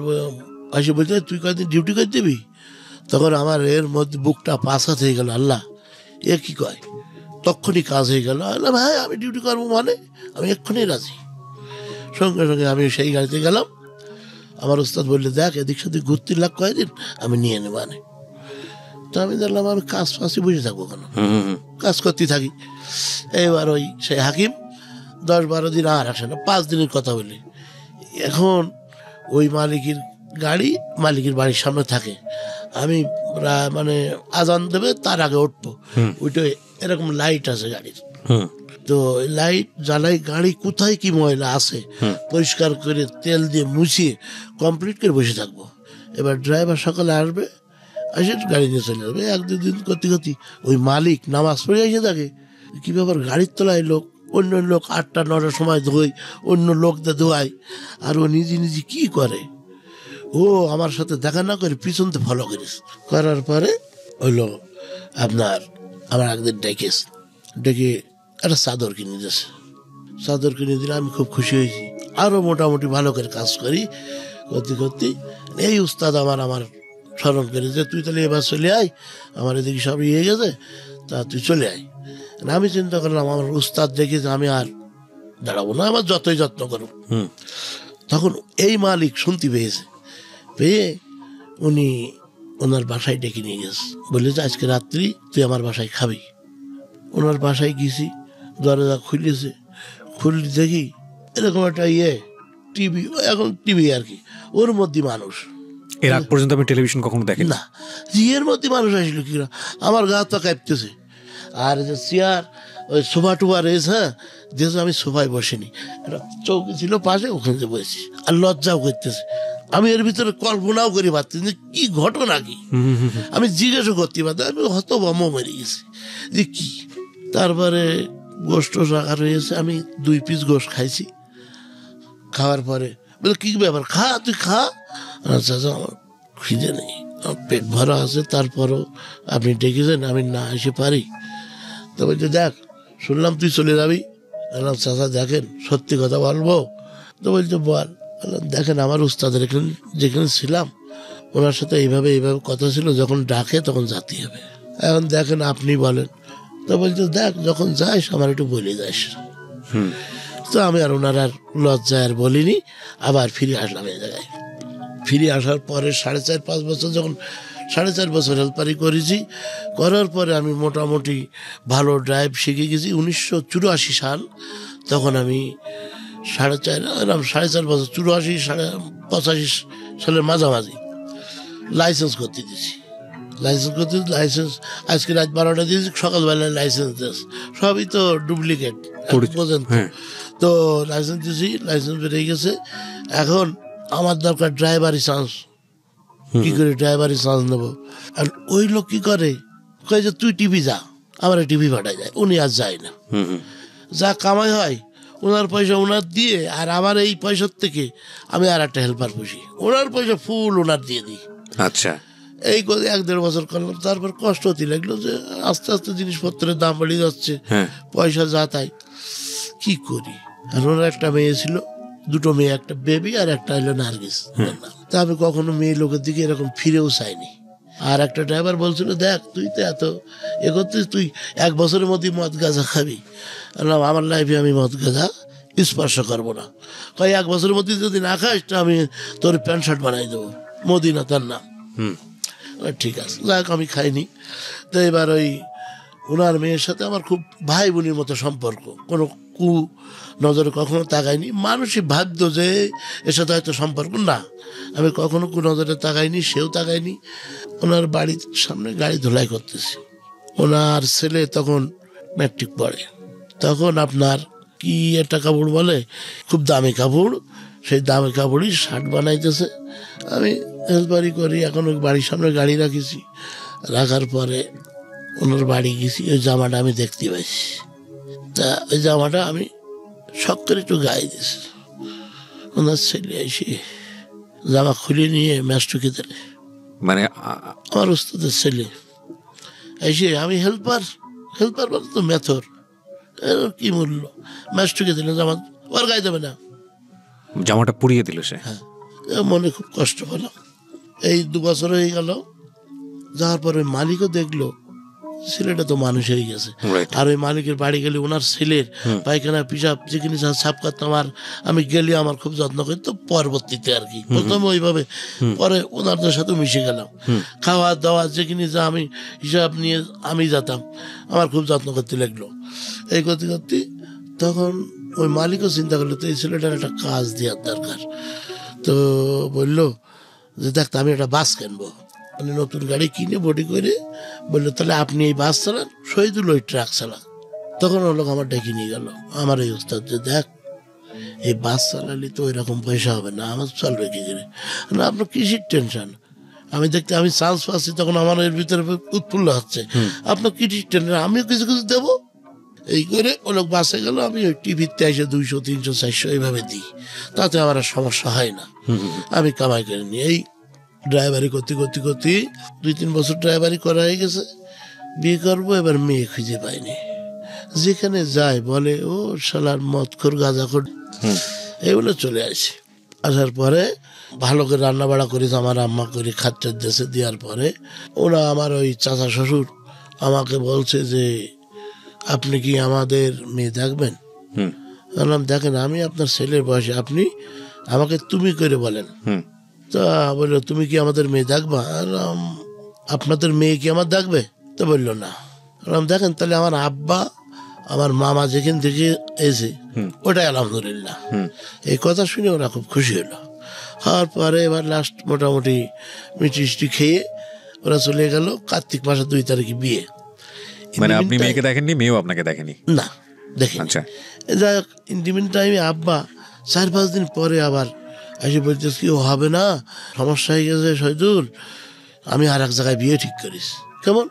এসে বলতে তুই কয়েকদিন ডিউটি করে দিবি? তখন আমার এর মধ্যে বুকটা পাশা হয়ে গেল, আল্লাহ এ কি কয়, তখনই কাজ হয়ে গেল। আল্লাহ ভাই আমি ডিউটি করবো মানে আমি এক্ষুনি রাজি। সঙ্গে সঙ্গে আমি সেই গাড়িতে গেলাম। আমার ওস্তাদ বললে দেখ এদিক সেদিক ঘুরতে লাগ কয়েকদিন, আমি নিয়ে নেব আনে। তো আমি দেখলাম আমি কাজ ফাঁসি বসে থাকবো কেন, কাজ করতে থাকি। এবার ওই সেই হাকিম 10-12 দিন আর আসে না, 5 দিনের কথা বলি। এখন ওই মালিকের গাড়ি মালিকের বাড়ির সামনে থাকে, আমি মানে আজান দেবে তার আগে উঠবো, ওইটা এরকম লাইট আছে গাড়ির, তো লাইট জ্বালাই গাড়ি কোথায় কি ময়লা আছে পরিষ্কার করে তেল দিয়ে মুছিয়ে কমপ্লিট করে বসে থাকবো। এবার ড্রাইভার সকালে আসবে, এসে গাড়ি নিয়ে চলে যাবে। 1-2 দিন করতে করতে ওই মালিক নামাজ পড়ে এসে থাকে, কি ব্যাপার গাড়ির তলায় লোক, অন্য লোক 8টা-9টার সময় ধোয়, অন্য লোকদের ধোয়ায়, আর ও নিজে নিজে কি করে, ও আমার সাথে দেখা না করে পিছনতে ফলো করিস। করার পরে হইলো আপনার আমার একদিন ডেকে একটা চাদর কিনে দিয়েছে। চাদর কিনে দিলে আমি খুব খুশি হয়েছি, আরও মোটামুটি ভালো করে কাজ করতে করতে এই উস্তাদ আমার স্মরণ করে যে তুই তাহলে এবার চলে আয়, আমার এদিকে সব ইয়ে গেছে, তা তুই চলে আয়। আমি চিন্তা করলাম আমার উস্তাদ দেখে যে আমি আর দাঁড়াবো না, আমার যতই যত্ন করুক। তখন এই মালিক শুনতে পেয়ে উনি ওনার বাসায় ডেকে নিয়ে গেছে, বললে যে আজকে রাত্রি তুই আমার বাসায় খাবি। ওনার বাসায় গেছি, দরজা খুলেছে, খুললে দেখি এরকম একটা টিভি, এখন টিভি আর কি, ওর মধ্যে মানুষ। এর আগ পর্যন্ত আমি টেলিভিশন কখনো দেখি না, এর মধ্যে মানুষ আসলো কিনা, আমার গা তো কাঁপতেছে। আর যে চেয়ার ওই সোফা টোফা রয়েছে, হ্যাঁ যেহেতু আমি সোফায় বসিনি, একটা চৌকি ছিল পাশে, ওখানে যে বসেছি, আর লজ্জাও করতেছে। আমি এর ভিতরে কল্পনাও করি পারতেছি যে কি ঘটনা কি, আমি জিজ্ঞাসা করতে পারতাম, আমি হতভম্ব মেরে গেছি যে কি। তারপরে গোষ্ঠ রাখা রয়েছে, আমি 2 পিস গোষ্ঠ খাইছি। খাওয়ার পরে বলে কি ব্যাপার, খা তুই খা। আচ্ছা আমার খিদে নেই, আমার পেট ভরা আছে, তারপরও আপনি ডেকেছেন, আমি না এসে পারি। তো বলছে দেখ শুনলাম তুই চলে যাবি। বললাম চাচা দেখেন সত্যি কথা বলবো? তো বলছে বল। বললাম দেখেন আমার উস্তাদের এখানে যেখানে ছিলাম ওনার সাথে এইভাবে কথা ছিল, যখন ডাকে তখন যেতে হবে। এখন দেখেন আপনি বলেন। তো বলছে দেখ যখন যাস আমার একটু বলে যাস। তো আমি আর ওনার আর লজ্জায় আর বলিনি, আবার ফিরে আসলাম এই জায়গায়। ফিরে আসার পরে 4.5-5 বছর, যখন 4.5 বছর হেল্পারি করেছি, করার পরে আমি মোটামুটি ভালো ড্রাইভ শিখে গেছি। 1984 সাল, তখন আমি 4.5 বছর, 84-85 সালের মাঝামাঝি লাইসেন্স করতে দিয়েছি। লাইসেন্স আজকে রাত 12টা দিয়েছি, সকালবেলায় লাইসেন্স দিয়েছি, সবই তো ডুপ্লিকেট পর্যন্ত। তো লাইসেন্স দিয়েছি, লাইসেন্স বেরিয়ে গেছে। এখন আমার দরকার ড্রাইভারি চান্স, কি করে ড্রাইভারি চান্স নেবো? আর ওই লোক কি করে, কয়ে যে তুই টিভি যা, আমার টিভি পাঠায় যায়, উনি আর যায় না। যা কামাই হয় ওনার পয়সা ওনার দিয়ে, আর আমার এই পয়সার থেকে আমি আর একটা হেল্পার পুষি, ওনার পয়সা ফুল ওনার দিয়ে দিই। আচ্ছা, এই করে 1-1.5 বছর করলাম। তারপর কষ্ট হতে লাগলো যে আস্তে আস্তে জিনিসপত্রের দাম বেড়ে যাচ্ছে, পয়সা যা তাই, কি করি। আর ওনার একটা মেয়ে ছিল, 2টো মেয়ে, একটা বেবি আর একটা হলো নার্গিস। তা আমি কখনো মেয়ে লোকের দিকে এরকম ফিরেও চাইনি। আর একটা ড্রাইভার বলছিল দেখ তুই তো এত করছিস, তুই 1 বছরের মধ্যে মদ গাঁজা খাবি। আমার লাইফে আমি মদ গাঁজা স্পর্শ করবো না। 1 বছরের মধ্যে যদি না খাস তো আমি তোর প্যান্ট শার্ট বানাই দেবো, মদিনা তার নাম। ঠিক আছে, যাক আমি খাইনি। তো এবার ওই ওনার মেয়ের সাথে আমার খুব ভাই বোনের মতো সম্পর্ক, কোনো কু নজরে কখনো তাকাইনি। মানুষই ভাবতো যে এর সাথে হয়তো সম্পর্ক না, আমি কখনো কু নজরে তাকাইনি, সেও তাকাইনি। ওনার বাড়ির সামনে গাড়ি ধোলাই করতেছি, ওনার ছেলে তখন ম্যাট্রিক পড়ে। তখন আপনার কি একটা কাপড় বলে, খুব দামি কাপড়, সেই দামি কাপড়ই শার্ট বানাইতেছে। আমি হেল্পারি করি, এখন ওই বাড়ির সামনে গাড়ি রাখিছি। রাখার পরে ওনার বাড়ি গেছি, ওই জামাটা আমি দেখতে পাইছি। তা ওই জামাটা আমি শখ করে একটু গায়ে দিয়েছি। ওনার ছেলে এসে জামা খুলে নিয়ে ম্যাচ টুকে দিলে, মানে আমার ওস্তাদের ছেলে এসে, আমি হেল্পার, হেল্পার বলে তো মেথর, এর কি মূল্য, ম্যাচ টুকে দিলে জামা ওর গায়ে দেবে না, জামাটা পুড়িয়ে দিল সে। হ্যাঁ, মনে খুব কষ্ট হলো। এই 2 বছর হয়ে গেল, যাওয়ার পর ওই মালিকও দেখলো ছেলেটা তো মানুষ হয়ে গেছে। আর ওই মালিকের বাড়ি গেলে ওনার ছেলের পায়খানা পিসাব যেখানে সাফ করতাম, আর আমি গেলে আমার খুব যত্ন করতো। পরবর্তীতে আর কি প্রথমে ওইভাবে, পরে ওনারদের সাথে মিশে গেলাম। খাওয়া দাওয়া যেখানে যা আমি হিসাব নিয়ে আমি যেতাম, আমার খুব যত্ন করতে লাগলো। এই করতে করতে তখন ওই মালিকও চিন্তা করলো তো এই ছেলেটার একটা কাজ দেওয়ার দরকার। তো বললো যে দেখ, আমি একটা বাস কিনবো, মানে নতুন গাড়ি কিনে বডি করে। বললো তাহলে আপনি এই বাস চালান, শহীদুল ওই ট্রাক চালান। তখন ওর লোক আমার ডেকে নিয়ে গেল আমার এই ওস্তাদ, যে দেখ এই বাস চালালে তো ওই রকম পয়সা হবে না, আমার চলবে কি করে না, আপনার কিসের টেনশন, আমি দেখতে আমি চান্স পাচ্ছি, তখন আমার এর ভিতরে উৎফুল্ল হচ্ছে, আপনার কিসের টেনশন, আমিও কিছু কিছু দেবো। এই করে ও লোক বাসে গেল, আমি ওই টিভিতে এসে 200, 300, 400 এইভাবে দিই, তাতে আমার আর সমস্যা হয় না, আমি কামাই করে নিই। এই ড্রাইভারি করতে করতে করতে 2-3 বছর ড্রাইভারি করা হয়ে গেছে। বিয়ে করবো, এবার মেয়ে খুঁজে পাইনি। যেখানে যায় বলে ও শালার মদখোর গাঁজাখোর, এগুলো চলে আসে। আসার পরে ভালো করে রান্না বাড়া করি, আমার আম্মা করে খাচ্চার দেশে দেওয়ার পরে ওরা আমার ওই চাচা শ্বশুর আমাকে বলছে যে আপনি কি আমাদের মেয়ে দেখবেন? বললাম দেখেন, আমি আপনার ছেলের বয়সে, আপনি আমাকে তুমি করে বলেন। তা বললো তুমি কি আমাদের মেয়ে দেখবা? আপনাদের মেয়ে কি আমার দেখবে? তো বললো না। বললাম দেখেন, তাহলে আমার আব্বা আমার মামা যেখান থেকে এসে ওটাই আলহামদুলিল্লাহ। এই কথা শুনে ওরা খুব খুশি হলো। হওয়ার পরে এবার লাস্ট মোটামুটি মিষ্টি খেয়ে ওরা চলে গেল। কার্তিক মাসের 2 তারিখে বিয়ে। মানে আপনি মেয়েকে দেখেননি, মেয়েও আপনাকে দেখেনি? না, দেখি। আচ্ছা, যাই হোক, ইন্টিমেন্ট টাইমে আব্বা 4-5 দিন পরে আবার এসে বলতেছে কি হবে না, সমস্যা হয়ে গেছে শহীদুল, আমি আর এক জায়গায় বিয়ে ঠিক করিস। কেমন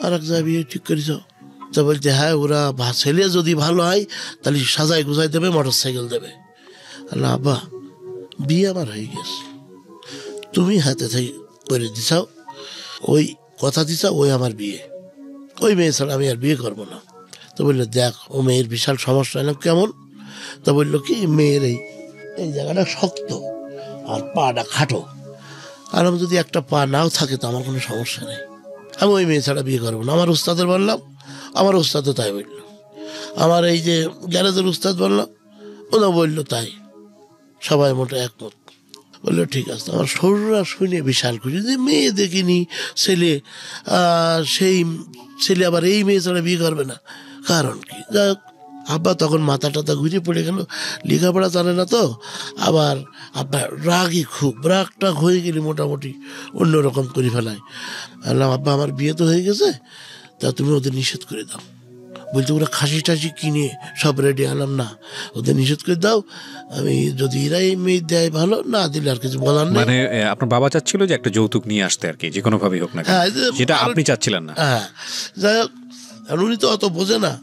আর এক জায়গায় বিয়ে ঠিক করিস? তা বলতে হ্যাঁ, ওরা ছেলে যদি ভালো হয় তাহলে সাজাই গুজাই দেবে, মোটরসাইকেল দেবে। আল্লাহ আব্বা, বিয়ে আমার হয়ে গেছে, তুমি হাতে থেকে করে দিছাও, ওই কথা দিছাও, ওই আমার বিয়ে, ওই মেয়ে ছাড়া আমি আর বিয়ে করবো না। তো বললো দেখ, ও মেয়ের বিশাল সমস্যা। এলাম কেমন? তো বললো কি মেয়ের এই জায়গাটা শক্ত আর পাটা খাটো, আর আমি যদি একটা পা নাও থাকে তো আমার কোনো সমস্যা নেই, আমি ওই মেয়ে ছাড়া বিয়ে করবো না। আমার উস্তাদের বললাম, আমার উস্তাদও তাই বলল। আমার এই যে গ্যারেজের উস্তাদ বললাম, ওরা বললো তাই। সবাই মোটে একমত। বললো ঠিক আছে। আমার শ্বশুররা শুনে বিশাল খুশি, যে মেয়ে দেখিনি, ছেলে, সেই ছেলে আবার এই মেয়ে ছাড়া বিয়ে করবে না, কারণ কি? যাই হোক, আব্বা তখন মাথা টাথা ঘুরে পড়ে গেল, লেখাপড়া জানে না তো, আবার আব্বার রাগই খুব, রাগটা হয়ে গেলে মোটামুটি অন্যরকম করে ফেলায়। বললাম আব্বা, আমার বিয়ে তো হয়ে গেছে, তা তুমি ওদের নিষেধ করে দাও। বলতে ওরা খাসি টাসি কিনে সব রেডি। আনলাম না, ওদের নিষেধ করে দাও, আমি যদি এরা এই মেয়ে দেয় ভালো, না দিলে আর কিছু বলার নেই। মানে আপনার বাবা চাচ্ছিল যে একটা যৌতুক নিয়ে আসতে আর কি, যে কোনো ভাবেই হোক না, যেটা আপনি চাচ্ছিলেন না। হ্যাঁ, যাই হোক, উনি তো অত বোঝে না,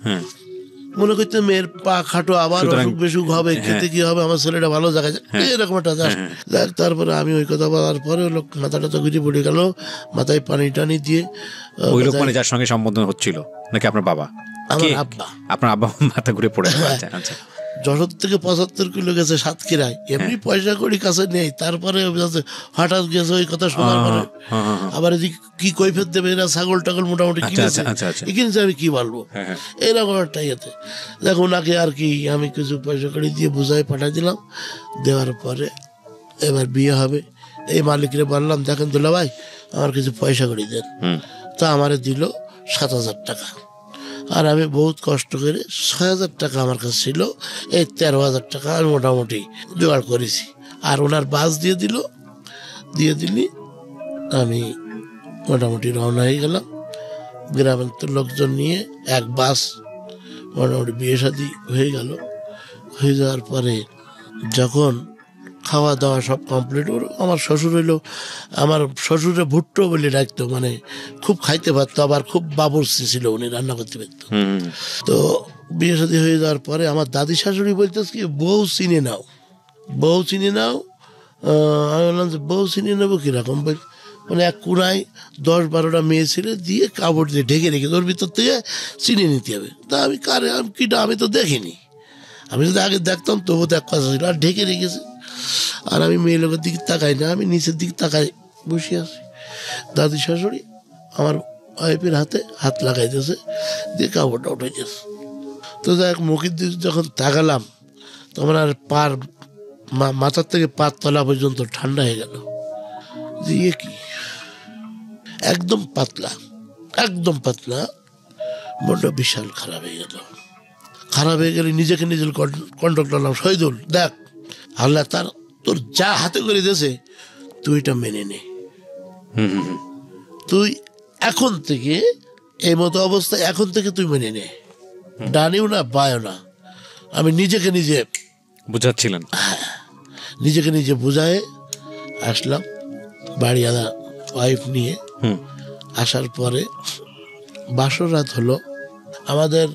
মনে করতে মেয়ের পা খাটো, আবার অসুখ বেসুখ হবে, খেতে কি হবে, আমার ছেলেটা ভালো জায়গায়, এরকম একটা। তারপরে আমি ওই কথা বলার পরে লোক মাথাটা তো ঘুরে পড়ে গেল, মাথায় পানি টানি দিয়ে। ওই লোক মানে যার সঙ্গে সম্বোধন হচ্ছিল নাকি আপনার বাবা? আমার আব্বা। আপনার আব্বা মাথা ঘুরে পড়ে? আচ্ছা। যশোর থেকে 75 কিলো গেছে সাতক্ষীরায়, এমনি পয়সা কড়ি কাছে নেই, তারপরে হঠাৎ গেছে ওই কথা শোনার পরে আবার এদিকে কি কৈফিয়ত দেবে, এরা ছাগল টাগল মোটামুটি কিনেছে, কিনেছে, আমি কি বলবো, এরকম একটা ইয়েতে। দেখো ওনাকে আর কি আমি কিছু পয়সা কড়ি দিয়ে বুঝাই পাঠাই দিলাম। দেওয়ার পরে এবার বিয়ে হবে। এই মালিকরে বললাম দেখেন দুলা ভাই, আমার কিছু পয়সা কড়ি দেন। তা আমারে দিল 7,000 টাকা। আর আমি বহুত কষ্ট করে 6,000 টাকা আমার কাছে ছিল, এই 13,000 টাকা আমি মোটামুটি জোগাড় করেছি। আর ওনার বাস দিয়ে দিলি আমি মোটামুটি রওনা হয়ে গেলাম গ্রামের তো লোকজন নিয়ে। এক বাস মোটামুটি বিয়ে শাদী হয়ে গেল। হয়ে যাওয়ার পরে যখন খাওয়া দাওয়া সব কমপ্লিট, আমার শ্বশুর হইলো, আমার শ্বশুরে ভুট্টো বলে ডাকতো, মানে খুব খাইতে পারতো, আবার খুব বাবুর্চি ছিল, উনি রান্না করতে পারতো। তো বিয়ে শাদী হয়ে যাওয়ার পরে আমার দাদি শাশুড়ি বলতেছে কি, বউ চিনে নাও। আমি বললাম যে বউ চিনে নেবো কিরকম? মানে এক কোনায় 10-12টা মেয়ে ছেলে দিয়ে কাপড় দিয়ে ঢেকে রেখে ওর ভিতর থেকে চিনে নিতে হবে। তা আমি কিটা আমি তো দেখিনি, আমি যদি আগে দেখতাম তবু তো এক কথা ছিল। আর ঢেকে রেখেছে, আর আমি মেয়ে লোকের দিকে তাকাই না, আমি নিচের দিকে তাকাই বসে আছি। দাদি শাশুড়ি আমার ওয়াইফের হাতে হাত লাগাইতেছে, দিয়ে কাপড়টা উঠাইতেছে। তো যাই হোক, মুখের দিকে যখন তাকালাম তখন আর মাথার থেকে পার তলা পর্যন্ত ঠান্ডা হয়ে গেল। যে ইয়ে কি, একদম পাতলা মনটা বিশাল খারাপ হয়ে গেল। নিজেকে কন্ট্রোল করলাম। শহীদুল দেখ, আল্লাহ তোর যা হাতে করে দিয়েছে তুই এটা মেনে নে। তুই এখন থেকে এই মতো অবস্থা, এখন থেকে তুই মেনে নে, ডানিও না বায়ও না। আমি নিজেকে নিজে বুঝাচ্ছিলেন? নিজেকে নিজে বুঝায় আসলাম বাড়ি, আদা ওয়াইফ নিয়ে। আসার পরে বাসর রাত হলো। আমাদের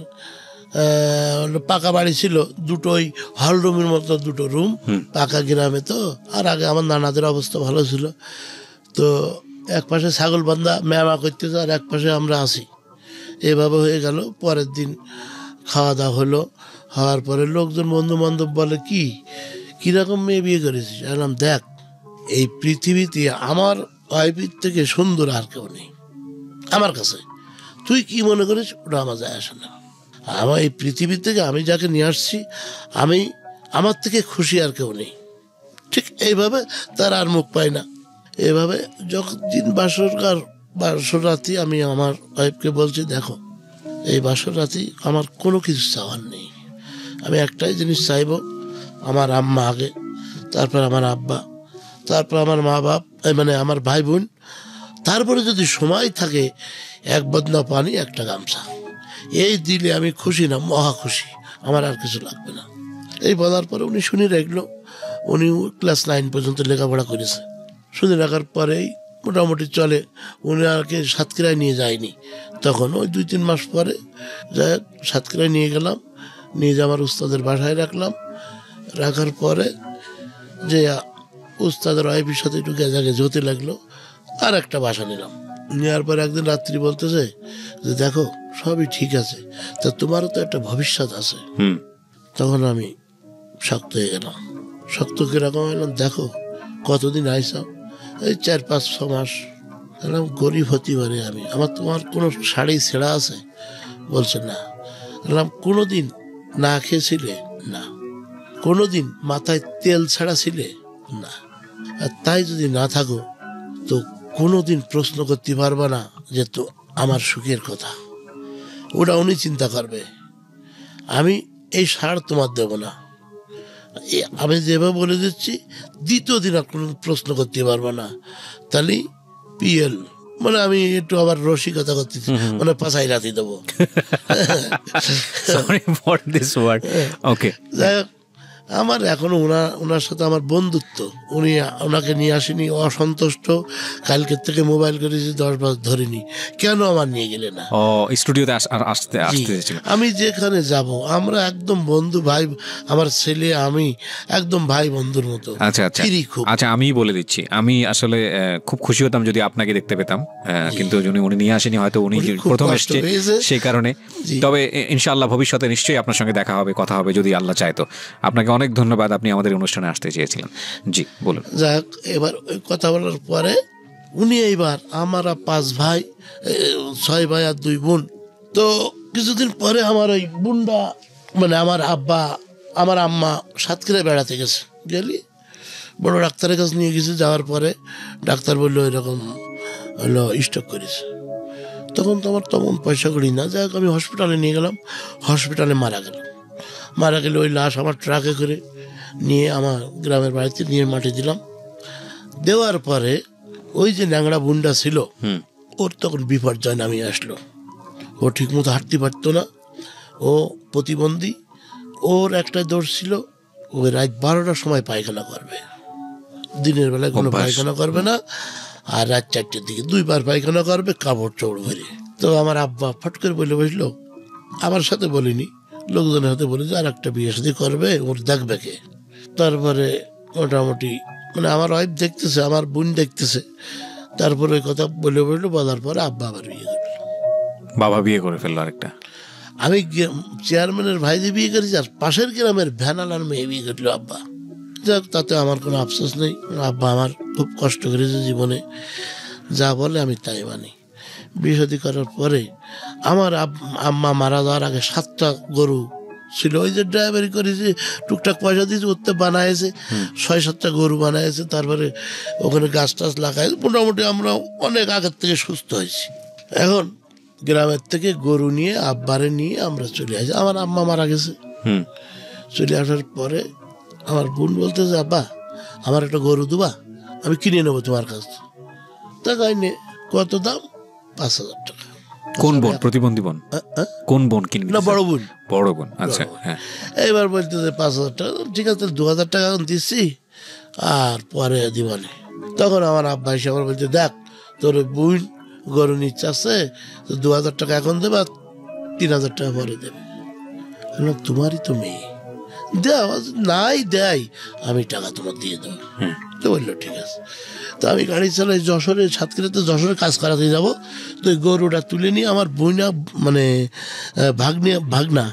পাকা বাড়ি ছিল, দুটোই হল রুমের মতো, দুটো রুম, পাকা গ্রামে তো। আর আগে আমার নানাদের অবস্থা ভালো ছিল, তো এক পাশে ছাগল বান্ধা মেমা করতেছে, আর এক পাশে আমরা আছি। এভাবে হয়ে গেল। পরের দিন খাওয়া দাওয়া হলো। হওয়ার পরে লোকজন বন্ধু বান্ধব বলে, কিরকম মেয়ে বিয়ে করেছিস? বললাম, দেখ, এই পৃথিবীতে আমার ওয়াইফের থেকে সুন্দর আর কেউ নেই আমার কাছে। তুই কি মনে করিস ওটা আমার যায় আসে না। আমার এই পৃথিবী থেকে আমি যাকে নিয়ে আসছি, আমার থেকে খুশি আর কেউ নেই। ঠিক এইভাবে তার আর মুখ পাই না। এভাবে যখন দিন বাসর রাতি আমি আমার ওয়াইফকে বলছি, দেখো, এই বাসর রাতি আমার কোনো কিছু চাওয়ার নেই। আমি একটাই জিনিস চাইব, আমার আম্মা আগে, তারপর আমার আব্বা, তারপর আমার মা বাপ, মানে আমার ভাই বোন, তারপরে যদি সময় থাকে এক বদনা পানি, একটা গামছা, এই দিলে আমি খুশি, না মহা খুশি, আমার আর কিছু লাগবে না। এই বলার পরে উনি শুনে রাখলো। উনি ক্লাস 9 পর্যন্ত লেখাপড়া করেছে। শুনে রাখার পরেই মোটামুটি চলে। উনি আরকে সাতক্ষীরায় নিয়ে যায়নি তখন, ওই 2-3 মাস পরে যাই সাতক্ষীরায় নিয়ে গেলাম। নিয়ে যে আমার উস্তাদের বাসায় রাখার পরে যে উস্তাদের ওয়াইফের সাথে একটু গেজাগেজ হতে লাগলো। আর একটা বাসা নিলাম। নেওয়ার পর একদিন রাত্রি বলতেছে যে, দেখো, সবই ঠিক আছে, তা তোমারও তো একটা ভবিষ্যৎ আছে। তখন আমি শক্ত হয়ে গেলাম। শক্ত কিরকম এলাম, দেখো, কতদিন আইসাও? এই 4-5-6 মাস। এলাম, গরিব হতে পারে আমি, তোমার কোনো শাড়ি ছেঁড়া আছে? বলছে না। এলাম, কোনোদিন না খেয়েছিলে? না। কোনোদিন মাথায় তেল ছাড়া ছিলে? না। আর তাই যদি না থাকো তো কোনোদিন প্রশ্ন করতে পারবা না যে তো আমার সুখের কথা, ওটা উনি চিন্তা করবে। আমি এই সার তোমার দেব না। আমি যেভাবে বলে দিচ্ছি, দ্বিতীয় দিন আর কোনো প্রশ্ন করতে পারবা না। তাহলে পিএল, মানে আমি একটু আবার রসিকতা করতেছি, মানে পাশাই রাতি দেবো। যাই হোক, আমার এখনো ওনার সাথে আমার বন্ধুত্ব। ওনাকে নিয়ে আসেনি, অসন্তুষ্ট। কালকের থেকে মোবাইল করেছি 10 বার ধরিনি, কেন আমার নিয়ে গেলে না? স্টুডিওতে আসতে আমি যেখানে যাব আমরা একদম বন্ধু ভাই, আমার ছেলে আমি একদম ভাই বন্ধুর মতো। আচ্ছা, আমি বলে দিচ্ছি, আমি আসলে খুব খুশি হতাম যদি আপনাকে দেখতে পেতাম, কিন্তু উনি নিয়ে আসেনি, হয়তো উনি প্রথম এসেছে সেই কারণে। তবে ইনশাআল্লাহ ভবিষ্যতে নিশ্চয়ই আপনার সঙ্গে দেখা হবে, কথা হবে, যদি আল্লাহ চায়। তো আপনাকে অনেক ধন্যবাদ, আপনি আমাদের অনুষ্ঠানে আসতে চেয়েছিলেন। জি বলুন। যাক, এবার ওই কথা বলার পরে উনি এইবার আমরা 5 ভাই, 6 ভাই আর 2 বোন। তো কিছুদিন পরে আমার ওই বোনটা, মানে আমার আব্বা, আমার আম্মা সাতক্ষীরায় বেড়াতে গেছে। বড় ডাক্তারের কাছে নিয়ে গেছে। যাওয়ার পরে ডাক্তার বললো এরকম হলো, স্ট্রোক করেছে। তো তখন তো আমার তেমন পয়সা করি না, যাই হোক আমি হসপিটালে নিয়ে গেলাম, হসপিটালে মারা গেলে ওই লাশ আমার ট্রাকে করে নিয়ে আমার গ্রামের বাড়িতে নিয়ে মাটি দিলাম। দেওয়ার পরে ওই যে ন্যাংরা বুনটা ছিল ওর তখন বিপর্যয় নামিয়ে আসলো। ও ঠিক মতো হাঁটতে পারতো না, ও প্রতিবন্ধী। ওর একটা দোষ ছিল, ওই রাত 12টার সময় পায়খানা করবে, দিনের বেলায় কোনো পায়খানা করবে না, আর রাত 4টের দিকে 2বার পায়খানা করবে কাপড় চোপড় ভরে। তো আমার আব্বা ফট করে বলে বসলো, আমার সাথে বলিনি, লোকজনের হাতে বলে যে আর একটা বিয়ে শাদী করবে, ওর দেখবে কে। তারপরে মোটামুটি মানে আমার ওয়াইফ দেখতেছে, আমার বোন দেখতেছে, তারপরে ওই কথা বলে বলার পরে আব্বা আবার বিয়ে করলো। বাবা বিয়ে করে ফেললো আরেকটা। আমি চেয়ারম্যানের ভাই দিয়ে বিয়ে করেছি, আর পাশের গ্রামের ভ্যানালার মেয়ে বিয়ে করলো আব্বা। যাক, তাতে আমার কোনো আফসোস নেই, আব্বা আমার খুব কষ্ট করেছে জীবনে, যা বলে আমি তাই মানি। বিয়ে শাদী করার পরে আমার আম্মা মারা যাওয়ার আগে 7টা গরু ছিল, ওই যে ড্রাইভারি করেছে, টুকটাক পয়সা দিয়েছে, ওতে বানাইছে 6-7টা গরু বানাইছে। তারপরে ওখানে গাছ টাছ লাগাই, মোটামুটি আমরা অনেক আগের থেকে সুস্থ হয়েছি। এখন গ্রামের থেকে গরু নিয়ে আব্বারে নিয়ে আমরা চলে আসি। আমার আম্মা মারা গেছে, চলে আসার পরে আমার বোন বলতেছে, আব্বা আমার একটা গরু দেবা, আমি কিনে নেবো তোমার কাছ। টাকাই নে, কত দাম? 5,000 টাকা। কোন বোন? প্রতিবন্ধী বোন? কোন বোন কিনবে? না, বড় বোন। বড় বোন, আচ্ছা। হ্যাঁ, এইবার বলতেছে 5,000 টাকা। ঠিক আছে, 2,000 টাকা এখন দিচ্ছি, আর পরে দিবানি। তখন আমার আব্বা এসে আবার বলছে, দেখ তোর বোন গরু নিচ্ছে আছে, 2,000 টাকা এখন দেবে, 3,000 টাকা পরে দেবে। তোমারই তো মেয়ে, দেওয়া নাই দেয়, আমি টাকা তোমার দিয়ে দেবো। তো বললো ঠিক আছে। তো আমি গাড়ি চালাই যশোরে, সাতক্ষীরাতে যশোরে কাজ করাতে যাবো। তো ওই গরুটা তুলে নিয়ে আমার বইনা মানে ভাগনা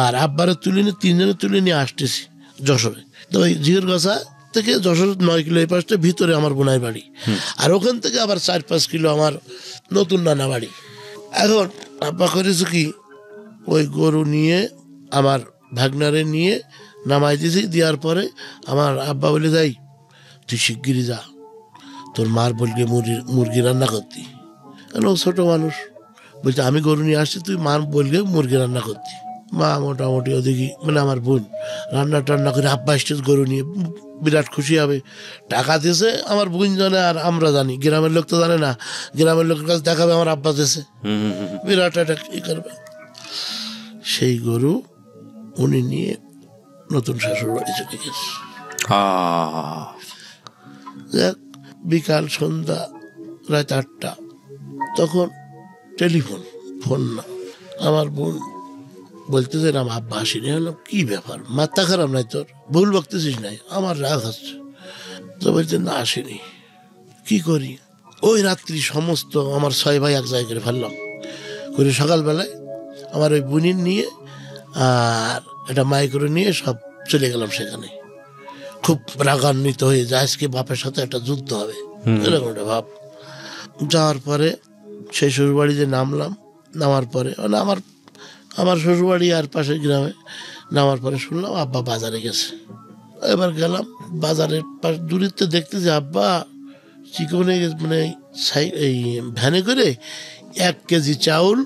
আর আব্বারে তুলে নিয়ে 3জনে তুলে নিয়ে আসতেছি যশোরে। তো ওই ঝিরগাছা থেকে যশোর 9 কিলো এই পাশটা ভিতরে আমার বোনাই বাড়ি, আর ওখান থেকে আবার 4-5 কিলো আমার নতুন নানা বাড়ি। এখন আব্বা করেছে কি, ওই গরু নিয়ে আমার ভাগনারে নিয়ে নামাই দিয়েছি। দেওয়ার পরে আমার আব্বা বলে, যাই তুই শিগগিরি যা, তোর মার বলকে মুরগি রান্না করতি। কেন ছোট মানুষ বলছে, আমি গরু নিয়ে আসছি, তুই মার বলকে মুরগি রান্না করতি। মা মোটামুটি ওদিকে মানে আমার বোন রান্না টান্না করে আব্বা আসছে গরু নিয়ে, বিরাট খুশি হবে। টাকা দিয়েছে আমার বোন জানে, আর আমরা জানি, গ্রামের লোক তো জানে না। গ্রামের লোকের কাছে দেখাবে আমার আব্বা দিয়েছে, বিরাট একটা ই করবে। সেই গরু উনি নিয়ে নতুন শ্বশুর বাড়ি চলে গেছে। যাক, বিকাল সন্ধ্যা রাত 8টা, তখন টেলিফোন, ফোন না। আমার বোন বলতেছে, আমার আব্বা আসেনি। হলাম কি ব্যাপার, মাথা খারাপ নাই তোর, ভুল বকতেছিস নাই? আমার রাগ হচ্ছে। তো বলছে না আসেনি। কি করি? ওই রাত্রি সমস্ত আমার 6 ভাই এক জায়গায় করে ফেললাম, করে সকালবেলায় আমার ওই বোনির নিয়ে আর একটা মাইক্রো নিয়ে সব চলে গেলাম সেখানে। খুব রাগান্বিত হয়ে যায়, আজকে বাপের সাথে একটা যুদ্ধ হবে, এরকম একটা ভাব। যাওয়ার পরে সেই শ্বশুরবাড়িতে নামলাম। নামার পরে মানে আমার শ্বশুরবাড়ি আর পাশের গ্রামে। নামার পরে শুনলাম আব্বা বাজারে গেছে। এবার গেলাম বাজারের পাশ দূরিতে, দেখতেছি আব্বা চিকনে মানে এই ভ্যানে করে 1 কেজি চাউল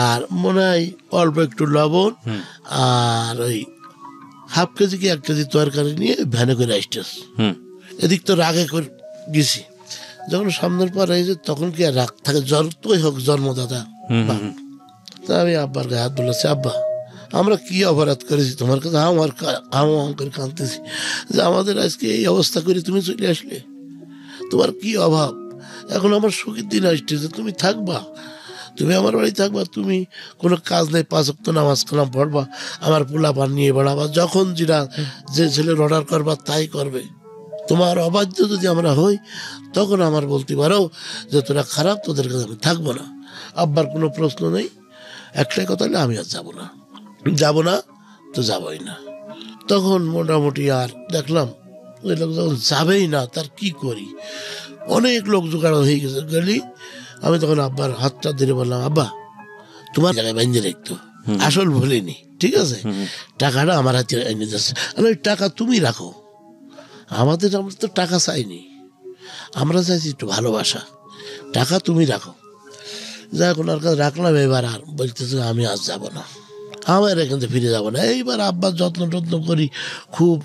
আর মনে হয় অল্প একটু লবণ আর ওই 1/2 কেজি কি 1 কেজি তরকারি নিয়ে ভ্যানে করে আসতেছে। এদিক তো রাগে করে গেছি। যখন সামনের পর এসে তখন কি আর রাগ থাকে, জ্বর তোই হোক জন্মদাতা। তা আমি আব্বার গায়ে হাত বলেছি, আব্বা আমরা কি অপরাধ করেছি তোমার কাছে? আমার করে কাঁদতেছি যে আমাদের আজকে এই অবস্থা করে তুমি চলে আসলে, তোমার কি অভাব? এখন আমার সুখের দিন আসতেছে, তুমি থাকবা, তুমি আমার বাড়ি থাকবা, তুমি কোনো কাজ নেই, 5 ওয়াক্ত নামাজ কালাম পড়বা, আমার পোলাপান নিয়ে বেড়াবা, যখন যে ছেলের অর্ডার করবা তাই করবে। তোমার অবাধ্য যদি আমরা হই তখন আমার বলতে পারো যে তোরা খারাপ, তোদের কাছে আমি থাকবো না। আব্বার কোনো প্রশ্ন নেই, একটাই কথা হলে আমি আর যাবো না তো যাবোই না। তখন মোটামুটি আর দেখলাম ওই লোক যখন যাবেই না, তার কি করি? অনেক লোক জোগাড় হয়ে গেছে গেলি। আমি তখন আব্বার হাতটা ধরে বললাম, আব্বা তোমার জায়গায় বাইন্ধে রাখতো, আসল ভুলিনি, ঠিক আছে? টাকাটা আমার হাতে এনে যাচ্ছে, ওই টাকা তুমি রাখো, আমরা তো টাকা চাইনি, আমরা চাইছি একটু ভালোবাসা, টাকা তুমি রাখো। যাই ওনার কাছে রাখলাম। এবার আর বলতেছে আমি আজ যাব না, আমার এখান থেকে ফিরে যাব না। এইবার আব্বার যত্ন টত্ন করি খুব।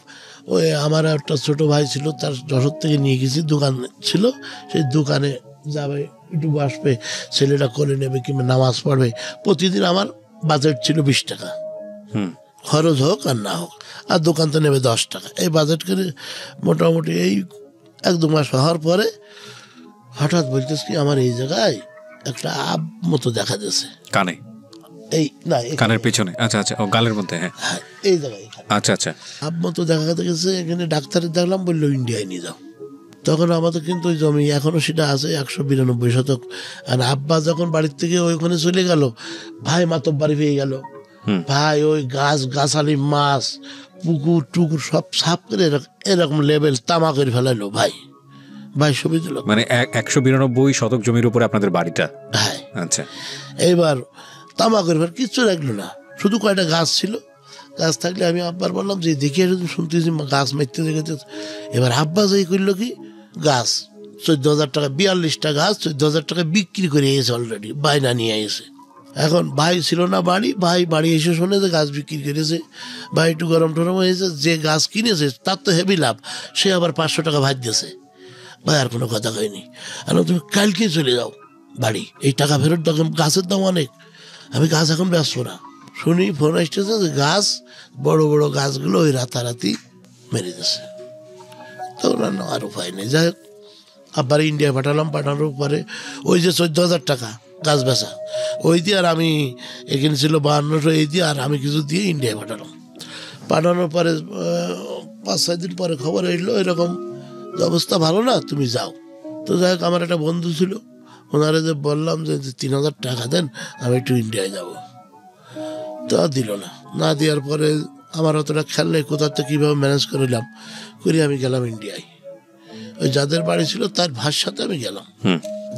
ওই আমার একটা ছোট ভাই ছিল, তার যশোর থেকে নিয়ে গেছি, দোকান ছিল, সেই দোকানে যাবে, একটু বসবে, ছেলেটা করে নেবে কিংবা নামাজ পড়বে। প্রতিদিন আমার বাজেট ছিল 20 টাকা, খরচ হোক আর না হোক, আর দোকান তো নেবে 10 টাকা। এই বাজেট করে মোটামুটি এই 1-2 মাস হওয়ার পরে হঠাৎ বলতেছে কি আমার এই জায়গায় একটা আব মতো দেখা যাচ্ছে কানে, এই না কানের পিছনে, আচ্ছা আচ্ছা, ও গালের মধ্যে, হ্যাঁ এই জায়গায় আচ্ছা আচ্ছা, আব মতো দেখা গেছে। এখানে ডাক্তারের দেখলাম, বললো ইন্ডিয়ায় নিয়ে যাও। তখন আমাদের কিন্তু ওই জমি এখনো সেটা আছে 192 শতক। আর আব্বা যখন বাড়ির থেকে ওইখানে চলে গেল, ভাই মাতব্বাড়ি পেয়ে গেল। ভাই ওই গাছ গাছালি, মাছ, পুকুর টুকুর সব সাফ করে এরকম লেভেল তামা করে ফেলাইলো। ভাই ভাই ছবি দিল, মানে 192 শতক জমির উপরে আপনাদের বাড়িটা? হ্যাঁ। আচ্ছা, এইবার তামা করে ফেল, কিচ্ছু রাখলো না, শুধু কয়টা গাছ ছিল। গাছ থাকলে আমি আব্বার বললাম যে দেখি শুনতেছি গাছ মারতে দেখেছে। এবার আব্বা যাই করলো কি, গাছ 14,000 টাকা, 42টা গাছ 14,000 টাকা বিক্রি করে এসে অলরেডি বায়না নিয়ে এসে। এখন ভাই ছিল না বাড়ি, ভাই বাড়ি এসে শোনে যে গাছ বিক্রি করেছে। ভাই একটু গরম টরম হয়েছে, যে গাছ কিনেছে তার তো হেভি লাভ, সে আবার 500 টাকা ভাত দিয়েছে। ভাই আর কোনো কথা কয়নি, আর তুমি কালকে চলে যাও বাড়ি, এই টাকা ফেরত দাও, গাছের দাম অনেক, আমি গাছ এখন ব্যস্ত না। শুনি ফোন আসতেছে যে গাছ, বড় বড় গাছগুলো ওই রাতারাতি মেরে দিয়েছে। তখন আর উপায় নেই। যাই হোক আবার ইন্ডিয়া পাঠালাম। পাঠানোর পরে ওই যে 14,000 টাকা গাছ বেচা, ওই দিয়ে আর আমি এখানে ছিল 5200, এই দিয়ে আর আমি কিছু দিয়ে ইন্ডিয়ায় পাঠালাম। পাঠানোর পরে 5-6 দিন পরে খবর এলো এরকম অবস্থা ভালো না, তুমি যাও। তো যাই হোক আমার একটা বন্ধু ছিল, ওনারে যে বললাম যে 3,000 টাকা দেন, আমি একটু ইন্ডিয়ায় যাব। তা দিল না। না দেওয়ার পরে আমার অতটা খেয়াল নেই কোথা থেকে কীভাবে ম্যানেজ করলাম, করে আমি গেলাম ইন্ডিয়ায়। ওই যাদের বাড়ি ছিল তার ভাইয়ের সাথে আমি গেলাম।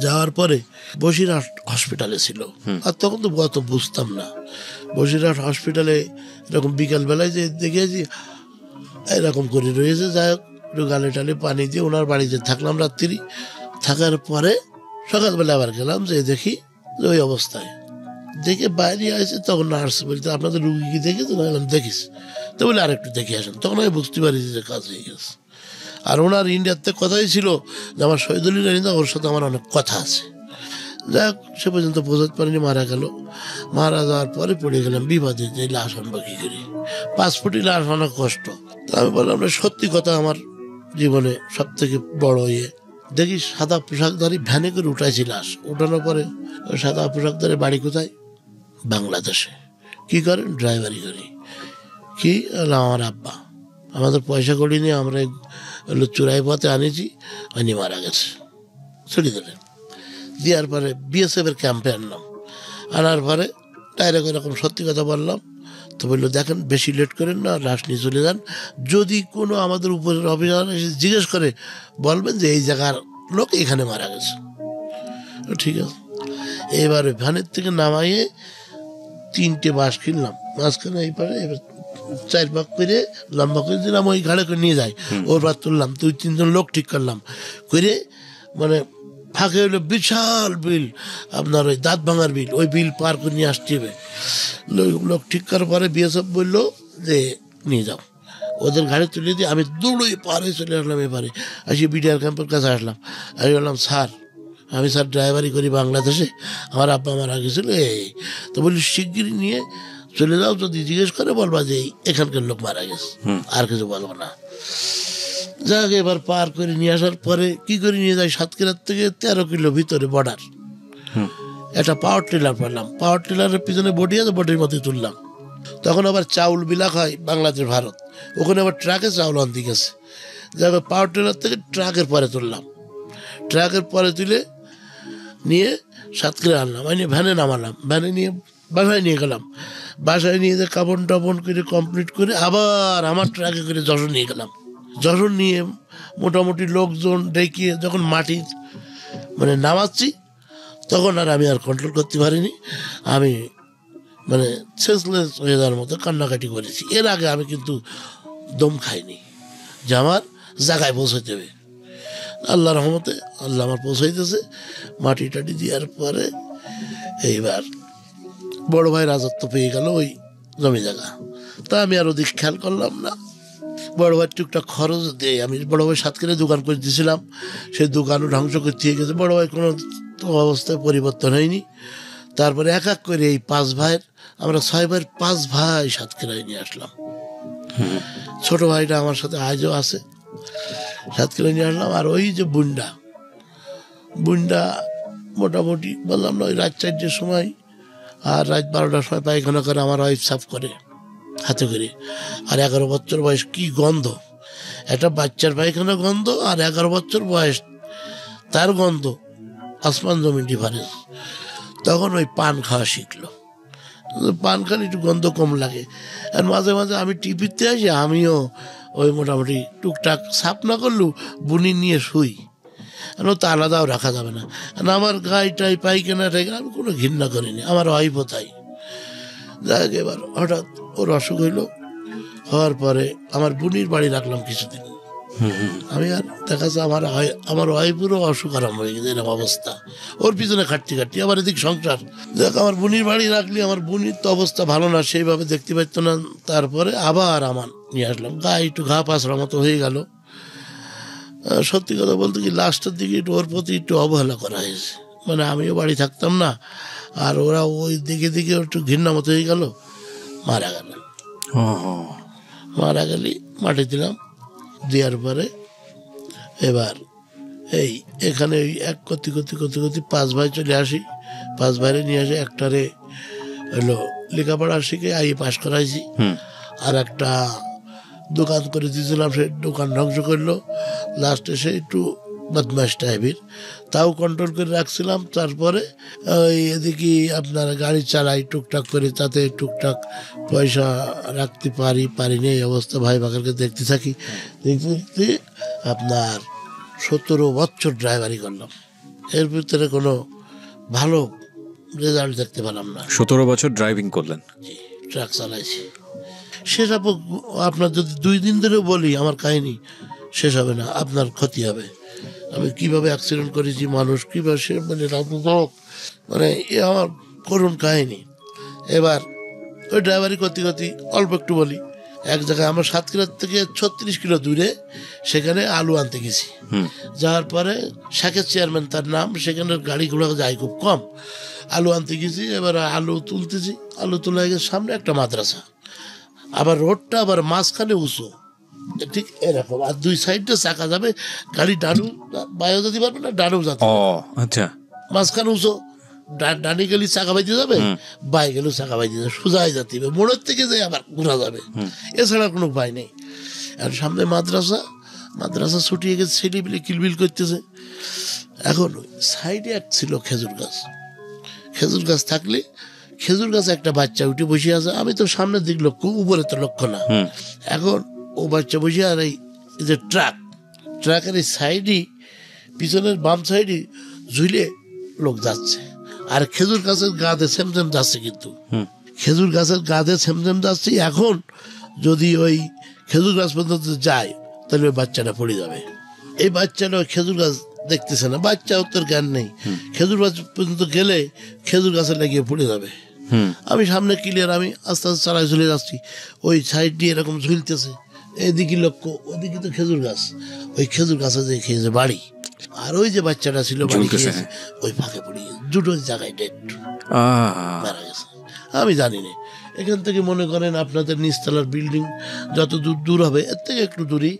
যাওয়ার পরে বসিরহাট হসপিটালে ছিল, আর তখন তো অত বুঝতাম না। বসিরহাট হসপিটালে এরকম বিকালবেলায় যে দেখেছি এরকম করে রয়েছে। যাই হোক একটু গালে টালে পানি দিয়ে ওনার বাড়িতে থাকলাম রাত্রি। থাকার পরে সকালবেলা আবার গেলাম, যে দেখি যে ওই অবস্থায়। দেখে বাইরে আসে, তখন নার্স বলতে আপনাদের রুগী কি দেখেছে? না দেখিস, তো বলে আরেকটু দেখে আসেন। তখন আমি বুঝতে পারি যে কাজ হয়ে গেছে। আর ওনার ইন্ডিয়াতে কথাই ছিল যে আমার শহীদুল ইন্ডিয়া, ওর সাথে আমার অনেক কথা আছে। যাই হোক সে পর্যন্ত বোঝাতে পারিনি, মারা গেল। মারা যাওয়ার পরে পড়ে গেলাম বিবাদে, যে লাশ আনবো কি করি, 5 ফুটি লাশ আনা কষ্ট। তা আমি বললাম সত্যি কথা, আমার জীবনে সব থেকে বড় দেখি সাদা পোশাকধারী ভ্যানে করে উঠাইছি লাশ। উঠানোর পরে সাদা পোশাকধারী বাড়ি কোথায়? বাংলাদেশে। কি করেন? ড্রাইভারি করি। কি? আমার আব্বা আমাদের পয়সা করি নিয়ে আমরা চুরাই পথে আনিছি, আনি মারা গেছে। ছুটি দিলেন। দেওয়ার পরে বিএসএফের ক্যাম্পে আনলাম। আনার পরে ডাইরেক্ট এরকম সত্যি কথা বললাম। তো বললো দেখেন বেশি লেট করেন না, লাশ নিয়ে চলে যান। যদি কোনো আমাদের উপরের অফিসার এসে জিজ্ঞেস করে বলবেন যে এই জায়গার লোক এখানে মারা গেছে। ঠিক আছে। এবার ভ্যানের থেকে নামাইয়ে 3টে বাস কিনলাম, মাঝখানে এই পারে এবার 4 ভাগ করে লম্বা করে দিলাম, ওই ঘাড়ে করে নিয়ে যাই। ওর বার তুললাম, 2-3 জন লোক ঠিক করলাম করে, মানে ফাঁকে হলো বিশাল বিল, আপনার ওই দাঁত ভাঙার বিল, ওই বিল পার করে নিয়ে আসতে হবে। লোক ঠিক করার পরে বিএসএফ বললো যে নিয়ে যাও। ওদের গাড়ি তুলে দিয়ে আমি দৌড়ে পার হয়ে চলে আসলাম। এবারে আসি বিডিআর ক্যাম্পের কাছে আসলাম। আমি বললাম স্যার, আমি স্যার ড্রাইভারি করি বাংলাদেশে, আমার আব্বা মারা গেছিল। এই তো বলি শিগগিরই নিয়ে চলে যাও, যদি জিজ্ঞেস করে বলবা যে এখানকার লোক মারা গেছে, আর কিছু বলবো না। যাক এবার পার করে নিয়ে আসার পরে কি করে নিয়ে যাই, সাতক্ষীরার থেকে 13 কিলো ভিতরে বর্ডার। একটা পাওয়ার টিলার পেলাম, পাওয়ার টিলারের পিছনে বডি আছে, বডির মধ্যে তুললাম। তখন আবার চাউল বিলাক হয় বাংলাদেশ ভারত, ওখানে আবার ট্রাকে চাউল আনতে গেছে। যাক পাওয়ার টিলার থেকে ট্রাকের পরে তুললাম, ট্রাকের পরে তুলে নিয়ে সাতক্ষীরা আনলাম, আমি ভ্যানে নামালাম। ভ্যানে নিয়ে বাসায় নিয়ে গেলাম। বাসায় নিয়ে যে কাপড় টাপন করে কমপ্লিট করে আবার আমার ট্রাকে করে যশোর নিয়ে গেলাম। যশোর নিয়ে মোটামুটি লোকজন ডেকে যখন মাটি মানে নামাচ্ছি, তখন আর আমি আর কন্ট্রোল করতে পারিনি। আমি মানে সেন্সলেস হয়ে যাওয়ার মতো কান্নাকাটি করেছি। এর আগে আমি কিন্তু দম খাইনি যে আমার জায়গায় পৌঁছাতে হবে। আল্লাহ রহমতে আল্লাহ আমার পৌঁছাইতেছে। মাটি টাটি দেওয়ার পরে এইবার বড় ভাই রাজত্ব পেয়ে গেল ওই জমি জায়গা, তা আমি আর ওদিক খেয়াল করলাম না। বড় ভাই টুকটাক খরচ দিয়ে আমি বড় ভাই সাতক্ষীরায় দোকান করে দিয়েছিলাম, সেই দোকানও ধ্বংস করতে গেছে। বড় ভাই কোনো অবস্থায় পরিবর্তন হয়নি। তারপরে এক এক করে এই 5 ভাইয়ের, আমরা 6 ভাইয়ের 5 ভাই সাতক্ষীরায় নিয়ে আসলাম। ছোট ভাইটা আমার সাথে আজও আছে, সাতক্ষীরায় নিয়ে আসলাম। আর ওই যে বুন্ডা মোটামুটি বললাম না, ওই রাত 4টার সময় আর রাত 12টার সময় পায়খানা করে আমার ওয়াইফ সাফ করে হাতে করে। আর 11 বছর বয়স, কি গন্ধ! একটা বাচ্চার পায়খানা গন্ধ, আর 11 বছর বয়স তার গন্ধ আসমান জমিন ডিফারেন্স। তখন ওই পান খাওয়া শিখলো, পান খালি একটু গন্ধ কম লাগে। আর মাঝে মাঝে আমি টিভিতে আসি, আমিও ওই মোটামুটি টুকটাক সাফ না করলেও বুনি নিয়ে শুই, তো আলাদাও রাখা যাবে না। আমার গাইটাই পায়খানা টাইখানা আমি কোনো ঘৃণা করিনি, আমার ওয়াইফও তাই। যাক, এবার হঠাৎ ওর অসুখ হইলো, হওয়ার পরে আমার বুনির বাড়ি রাখলাম কিছুদিন। আমি আর দেখা যাচ্ছে আমার ওয়াইফেরও অসুখ আরাম হয়ে গেছে, এরকম অবস্থা। ওর পিছনে খাটতে আবার এদিক সংসার। দেখ, আমার বুনির বাড়ি রাখলি, আমার বুনির তো অবস্থা ভালো না, সেইভাবে দেখতে পাইত না। তারপরে আবার আমার নিয়ে আসলাম, গায়ে একটু ঘা পাছড়ার মতো হয়ে গেল। সত্যি কথা বলতে কি, লাস্টের দিকে একটু ওর প্রতি একটু অবহেলা করা হয়েছে, মানে আমিও বাড়ি থাকতাম না, আর ওরা ওই দিকে একটু ঘৃণা মতো হয়ে গেল, মারা গেল। মারা গেলি মাটি দিলাম, দেওয়ার পরে এবার এই এখানে ওই এক করতে 5 ভাই চলে আসি। 5 ভাইরে নিয়ে আসে, একটারে হলো লেখাপড়া শিখে আইএ পাস করাইছি, আর একটা দোকান করে দিয়েছিলাম, সে দোকান ধ্বংস করলো। লাস্টে সে একটু বদমাশ টাইপের, তাও কন্ট্রোল করে রাখছিলাম। তারপরে ওই এদিকে আপনার গাড়ি চালাই টুকটাক করে, তাতে টুকটাক পয়সা রাখতে পারিনি, এই অবস্থা। ভাই বাকারকে দেখতে থাকি, দেখতে আপনার 17 বছর ড্রাইভারি করলাম, এর ভিতরে কোনো ভালো রেজাল্ট দেখতে পেলাম না। 17 বছর ড্রাইভিং করলেন? জি, ট্রাক চালাইছি। সেসব আপনার যদি 2 দিন ধরেও বলি, আমার কাহিনী শেষ হবে না, আপনার ক্ষতি হবে। আমি কিভাবে অ্যাক্সিডেন্ট করেছি, মানুষ কীভাবে সে মানে এ আমার করুণ কাহিনী। এবার ওই ড্রাইভারি করতে অল্প একটু বলি, এক জায়গায় আমরা সাতক্ষীরার থেকে 36 কিলো দূরে, সেখানে আলু আনতে গেছি। যাওয়ার পরে শাকের চেয়ারম্যান তার নাম, সেখানে গাড়ি ঘোড়া যায় খুব কম। আলু আনতে গেছি, এবার আলু তুলতেছি, আলু তোলা গেছে, সামনে একটা মাদ্রাসা, আবার রোডটা আবার মাঝখানে উঁচু, ঠিক এরকম, আর 2 সাইডে চাকা যাবে, গাড়ি ডানু বায়ও যেতে পারবে না, ডানু যাতে। আচ্ছা, মাঝখানে উঁচু, ডানি গেলে চাকা বাইতে যাবে, বাই গেলেও চাকা বাইতে যাবে, সোজাই যেতে হবে, মোড়ের থেকে যে আবার ঘোরা যাবে, এছাড়া কোনো উপায় নেই। আর সামনে মাদ্রাসা ছুটিয়ে গেছে, ছেলেপিলে কিলবিল করতেছে। এখন সাইডে এক ছিল খেজুর গাছ থাকলে, খেজুর গাছে একটা বাচ্চা উঠে বসে আছে, আমি তো সামনের দিক লক্ষ্য, উপরে তো লক্ষ্য না। এখন ও বাচ্চা বসে, আর এই যে ট্রাকের এই সাইডে, পিছনের বাম সাইডে ঝুলে লোক যাচ্ছে, আর খেজুর গাছের গাঁদে সেমসেম যাচ্ছে, কিন্তু খেজুর গাছের গাঁদে সেমসেম যাচ্ছে। এখন যদি ওই খেজুর গাছ পর্যন্ত যায়, তাহলে ওই বাচ্চাটা পড়ে যাবে। এই বাচ্চাটা ওই খেজুর গাছ দেখতেছে না, বাচ্চা উত্তর জ্ঞান নেই, খেজুর গাছ পর্যন্ত গেলে খেজুর গাছে লাগিয়ে পড়ে যাবে। আমি সামনে ক্লিয়ার, আমি আস্তে আস্তে চালায় ঝুলে যাচ্ছি, ওই সাইড দিয়ে এরকম ঝুলতেছে, এদিকে লক্ষ্য, ওদিকে তো খেজুর গাছ, ওই খেজুর গাছে যে খেয়েছে বাড়ি, আর ওই যে বাচ্চাটা ছিল বাড়ি খেয়েছে, ওই ফাঁকে পড়ে গেছে, দুটো জায়গায় ডেট মারা গেছে। আমি জানি না, এখান থেকে মনে করেন আপনাদের নিচতলার বিল্ডিং যত দূর হবে, এর থেকে একটু দূরই,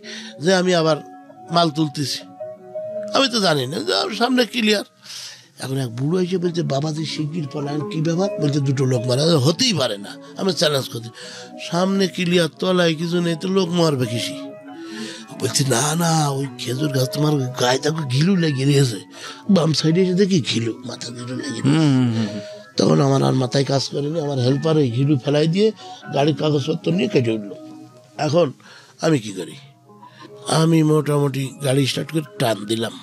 যে আমি আবার মাল তুলতেছি, আমি তো জানি না, সামনে ক্লিয়ার। এখন এক বুড়ো এসে বলছে, বাবাজি শিগগির পলায়ন, কি ব্যাপার? বলছে, 2 লোক মারা, হতেই পারে না, আমি চ্যালেঞ্জ করছি, সামনে ক্লিয়ার, তলায় কিছু নেই, তো লোক মারবে কিসি? বলছি, না, ওই খেজুর গাছ তোমার গায়ে তাকে ঘিলু লেগে গিয়েছে, বাম সাইডে এসে দেখি ঘিলু, মাথা ঘিলু লেগে। তখন আমার আর মাথায় কাজ করেনি, আমার হেল্পার ওই ঘিলু ফেলাই দিয়ে গাড়ির কাগজপত্র নিয়ে কেটে উঠলো। এখন আমি কি করি, আমি মোটামুটি গাড়ি স্টার্ট করে টান দিলাম,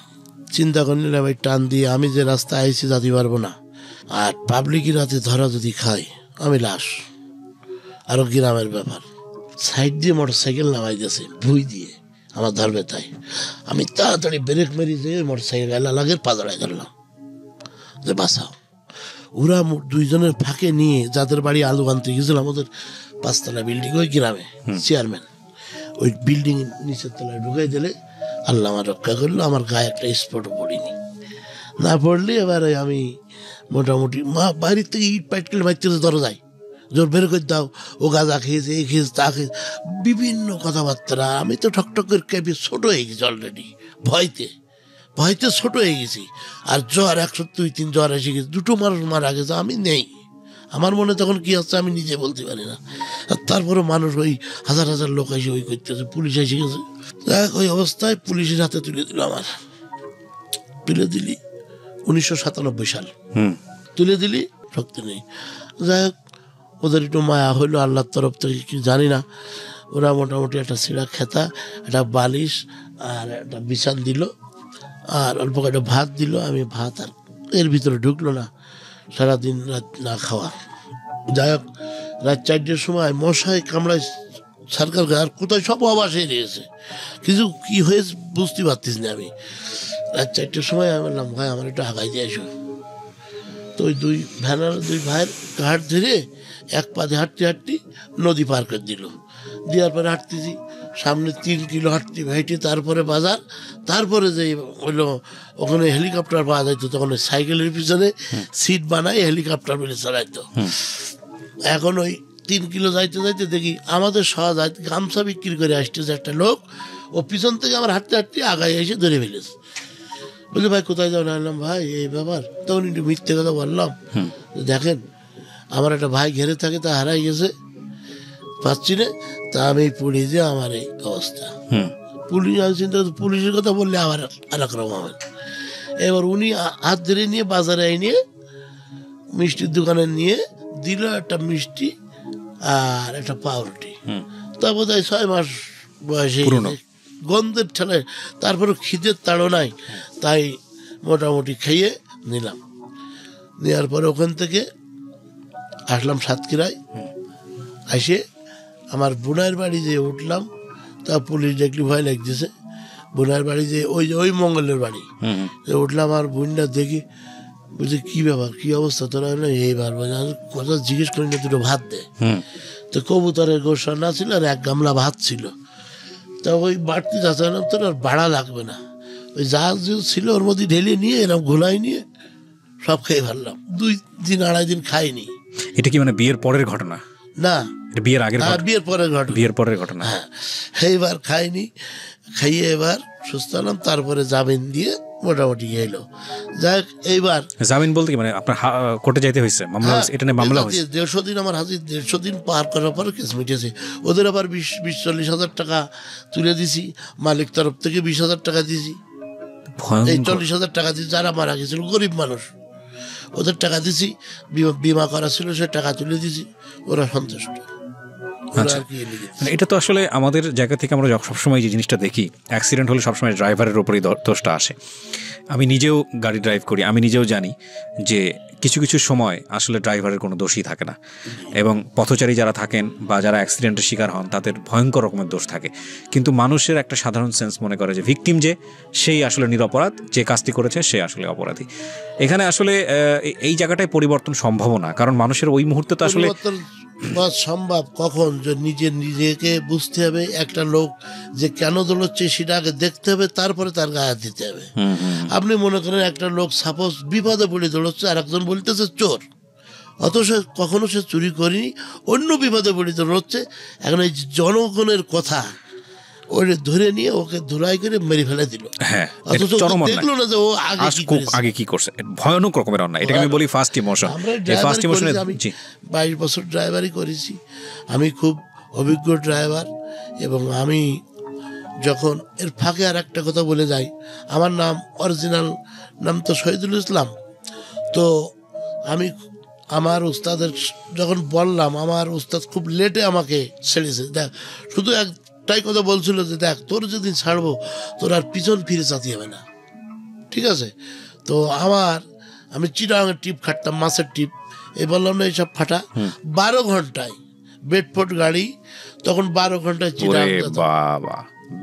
চিন্তা করলাম ভাই, টান দিয়ে আমি যে রাস্তায় আইছি যেতে পারবো না, আর পাবলিকের রাতে ধরা যদি খাই, আমি লাশ। আরও গ্রামের ব্যাপার, সাইড দিয়ে মোটরসাইকেল নামাই দিয়েছে ভুই দিয়ে, আমার ধরবে তাই। আমি তাড়াতাড়ি ব্রেক মেরে দিয়ে মোটরসাইকেল লাগের পাজড়ায় ধরলাম যে বাঁচাও। ওরা দুইজনের ফাঁকে নিয়ে যাদের বাড়ি আলু আনতে গেছিলাম, ওদের 5 তলা বিল্ডিং ওই গ্রামে চেয়ারম্যান, ওই বিল্ডিং নিচের তলায় ঢুকাই দিলে আল্লাহ আমার রক্ষা করলো, আমার গায়ে একটা স্পটও পড়িনি। না পড়লে এবারে আমি মোটামুটি বাড়ির থেকে ইট পাইটকেল মারতেছে দরজায়, জোর বের করে দাও, ও গাঁজা খেয়েছে, এই খেয়েছে, তা খেয়েছে, বিভিন্ন কথাবার্তা। আমি তো ঠকঠক করে কেঁপে ছোট হয়ে গেছি অলরেডি, ভয়তে ভয়তে ছোট হয়ে গেছি। আর জ্বর 102-103 জ্বর এসে গেছে, 2টো মানুষ মারা গেছে, আমি নেই। আমার মনে তখন কি হচ্ছে আমি নিজে বলতে পারি না। আর তারপরে মানুষ ওই হাজার হাজার লোক এসে ওই করতেছে, পুলিশ এসে গেছে। ওই অবস্থায় পুলিশের হাতে তুলে দিল, আমার তুলে দিলি 1997 সাল তুলে দিলি, শক্তি নেই। যাই হোক, ওদের একটু মায়া হইলো আল্লাহর তরফ থেকে কি জানি না। ওরা মোটামুটি একটা ছিঁড়া খেতা, একটা বালিশ আর একটা বিছান দিল, আর অল্প কয়েকটা ভাত দিল। আমি ভাত আর এর ভিতরে ঢুকলো না, সারাদিন রাত না খাওয়া। যাই হোক, রাত 4টার সময় মশায় কামড়ায় সরকার, আর কোথায় সব আবাস এড়িয়েছে, কিছু কি হয়েছে বুঝতে পারতেছি না। আমি রাত 4টার সময় আমি বললাম, ভাই আমার একটু আগাই দিয়ে আসো। তো ওই দুই ভাইয়ের ঘাট ধরে এক পাতে হাঁটতে হাঁটতে নদী পার করে দিল। দেওয়ার পরে হাঁটতেছি, সামনে 3 কিলো হাঁটতে তারপরে বাজার, তারপরে যে হইলো ওখানে হেলিকপ্টার পাওয়া যাইতো, তখন ওই সাইকেলের পিছনে সিট বানায় হেলিকপ্টার মিলে চালাইতো। এখন ওই 3 কিলো যাইতে যাইতে দেখি আমাদের সহজ গামছা বিক্রি করে আসতেছে একটা লোক, ও পিছন থেকে আমার হাঁটতে হাঁটতে আগায় এসে ধরে ফেলেছে। বলছি, ভাই কোথায় যাও? না ভাই এই ব্যাপার। তখন একটু মিথ্যে কথা বললাম, দেখেন আমার একটা ভাই ঘেরে থাকে, তা হারাই গেছে, পাচ্ছি না, তা আমি পড়ি যে আমার এই অবস্থা। পুলিশ আমি চিন্তা, পুলিশের কথা বললে আবার আর এক রকম হবে। এবার উনি হাত ধরে নিয়ে বাজারে নিয়ে মিষ্টির দোকানে নিয়ে দিল একটা মিষ্টি আর একটা পাউরুটি। তা বোধ হয় 6 মাস বয়সে, গন্ধের ঠেলে, তারপরে খিদের তাড়ো নাই, তাই মোটামুটি খেয়ে নিলাম। নেওয়ার পরে ওখান থেকে আসলাম সাতক্ষীরায়। এসে আমার বোনের বাড়ি যে উঠলাম, তা পুলিশ দেখলি ভয় লাগতেছে। বোনের বাড়ি যে ওই মঙ্গলের বাড়ি উঠলাম, আর বোনটা দেখি বলছে, কি ব্যাপার, কি অবস্থা তোরা? এইবার কথা জিজ্ঞেস করি না, 2টো ভাত দে। তো কবুতরের গোশ রান্না ছিল আর 1 গামলা ভাত ছিল। তা ওই বাড়তি চাচ্ছিলাম, তোর আর ভাড়া লাগবে না, ওই জাহাজ ছিল ওর মধ্যে ঢেলে নিয়ে এরকম ঘোলাই নিয়ে সব খেয়ে ফেললাম। 2 দিন 2.5 দিন খাইনি। এটা কি মানে বিয়ের পরের ঘটনা? না, বিয়ের আগের, বিয়ের পরের ঘটনা। বিয়ের পরের ঘটনা। হ্যাঁ, এইবার খাইনি, খাইয়ে এবার সুস্থ হলাম। তারপরে জামিন দিয়ে মোটামুটি এলো। যাই হোক, এইবার জামিন বলতে কি মানে আপনার কোর্টে যাইতে হয়েছে, মামলা এটা নিয়ে মামলা হয়েছে? 150 দিন আমার হাজির, 150 দিন পার করার পরে কেস মিটেছে। ওদের আবার 20-40 হাজার টাকা তুলে দিছি, মালিক তরফ থেকে 20,000 টাকা দিয়েছি। এই 40,000 টাকা দিয়েছি, যারা মারা গেছিল গরিব মানুষ, ওদের টাকা দিছি, বিমা করা ছিল সে টাকা তুলে দিছি, ওরা সন্তুষ্ট। এটা তো আসলে আমাদের জায়গা থেকে আমরা সবসময় যে জিনিসটা দেখি, অ্যাক্সিডেন্ট হলে সবসময় ড্রাইভারের ওপরেই দোষটা আসে। আমি নিজেও গাড়ি ড্রাইভ করি, আমি নিজেও জানি যে কিছু কিছু সময় আসলে ড্রাইভারের কোনো দোষই থাকে না, এবং পথচারী যারা থাকেন বা যারা অ্যাক্সিডেন্টের শিকার হন তাদের ভয়ঙ্কর রকমের দোষ থাকে। কিন্তু মানুষের একটা সাধারণ সেন্স মনে করে যে ভিকটিম যে সেই আসলে নিরপরাধ, যে কাজটি করেছে সে আসলে অপরাধী। এখানে আসলে এই জায়গাটায় পরিবর্তন সম্ভব না, কারণ মানুষের ওই মুহূর্তে তো আসলে সম্ভব কখন, যে নিজেকে বুঝতে হবে। একটা লোক যে কেন দৌড়চ্ছে সেটা আগে দেখতে হবে, তারপরে তার গায়ে দিতে হবে। আপনি মনে করেন একটা লোক সাপোজ বিপদে পড়ে দৌড়চ্ছে, আর একজন বলতেছে চোর, অথচ কখনো সে চুরি করেনি, অন্য বিপদে পড়ে দৌড়চ্ছে। এখন এই জনগণের কথা ওই ধরে নিয়ে ওকে ধুলাই করে মেরে ফেলে দিল। হ্যাঁ, দেখলো না যে ও আগে কি করছে, ভয়ানক রকমের অন্যায়। এটাকে আমি বলি ফার্স্ট ইমোশন। ফার্স্ট ইমোশনে আমি 22 বছর ড্রাইভারি করেছি, আমি খুব অভিজ্ঞ ড্রাইভার। এবং আমি যখন এর ফাঁকে আর একটা কথা বলে যাই, আমার নাম অরিজিনাল নাম তো শহীদুল ইসলাম। তো আমি আমার উস্তাদের যখন বললাম, আমার উস্তাদ খুব লেটে আমাকে ছেড়েছে। দেখ, শুধু একটাই কথা বলছিল যে দেখ, তোর যেদিন ছাড়বো তোর আর পিছন ফিরে চাতি হবে না, ঠিক আছে? তো আমি চিটাগাঙের টিপ খাটতাম, মাছের টিপ, এই বললাম না এইসব ফাটা। 12 ঘন্টায় বেডফোর্ড গাড়ি, তখন 12 ঘন্টায় চিটাগাং। বাবা,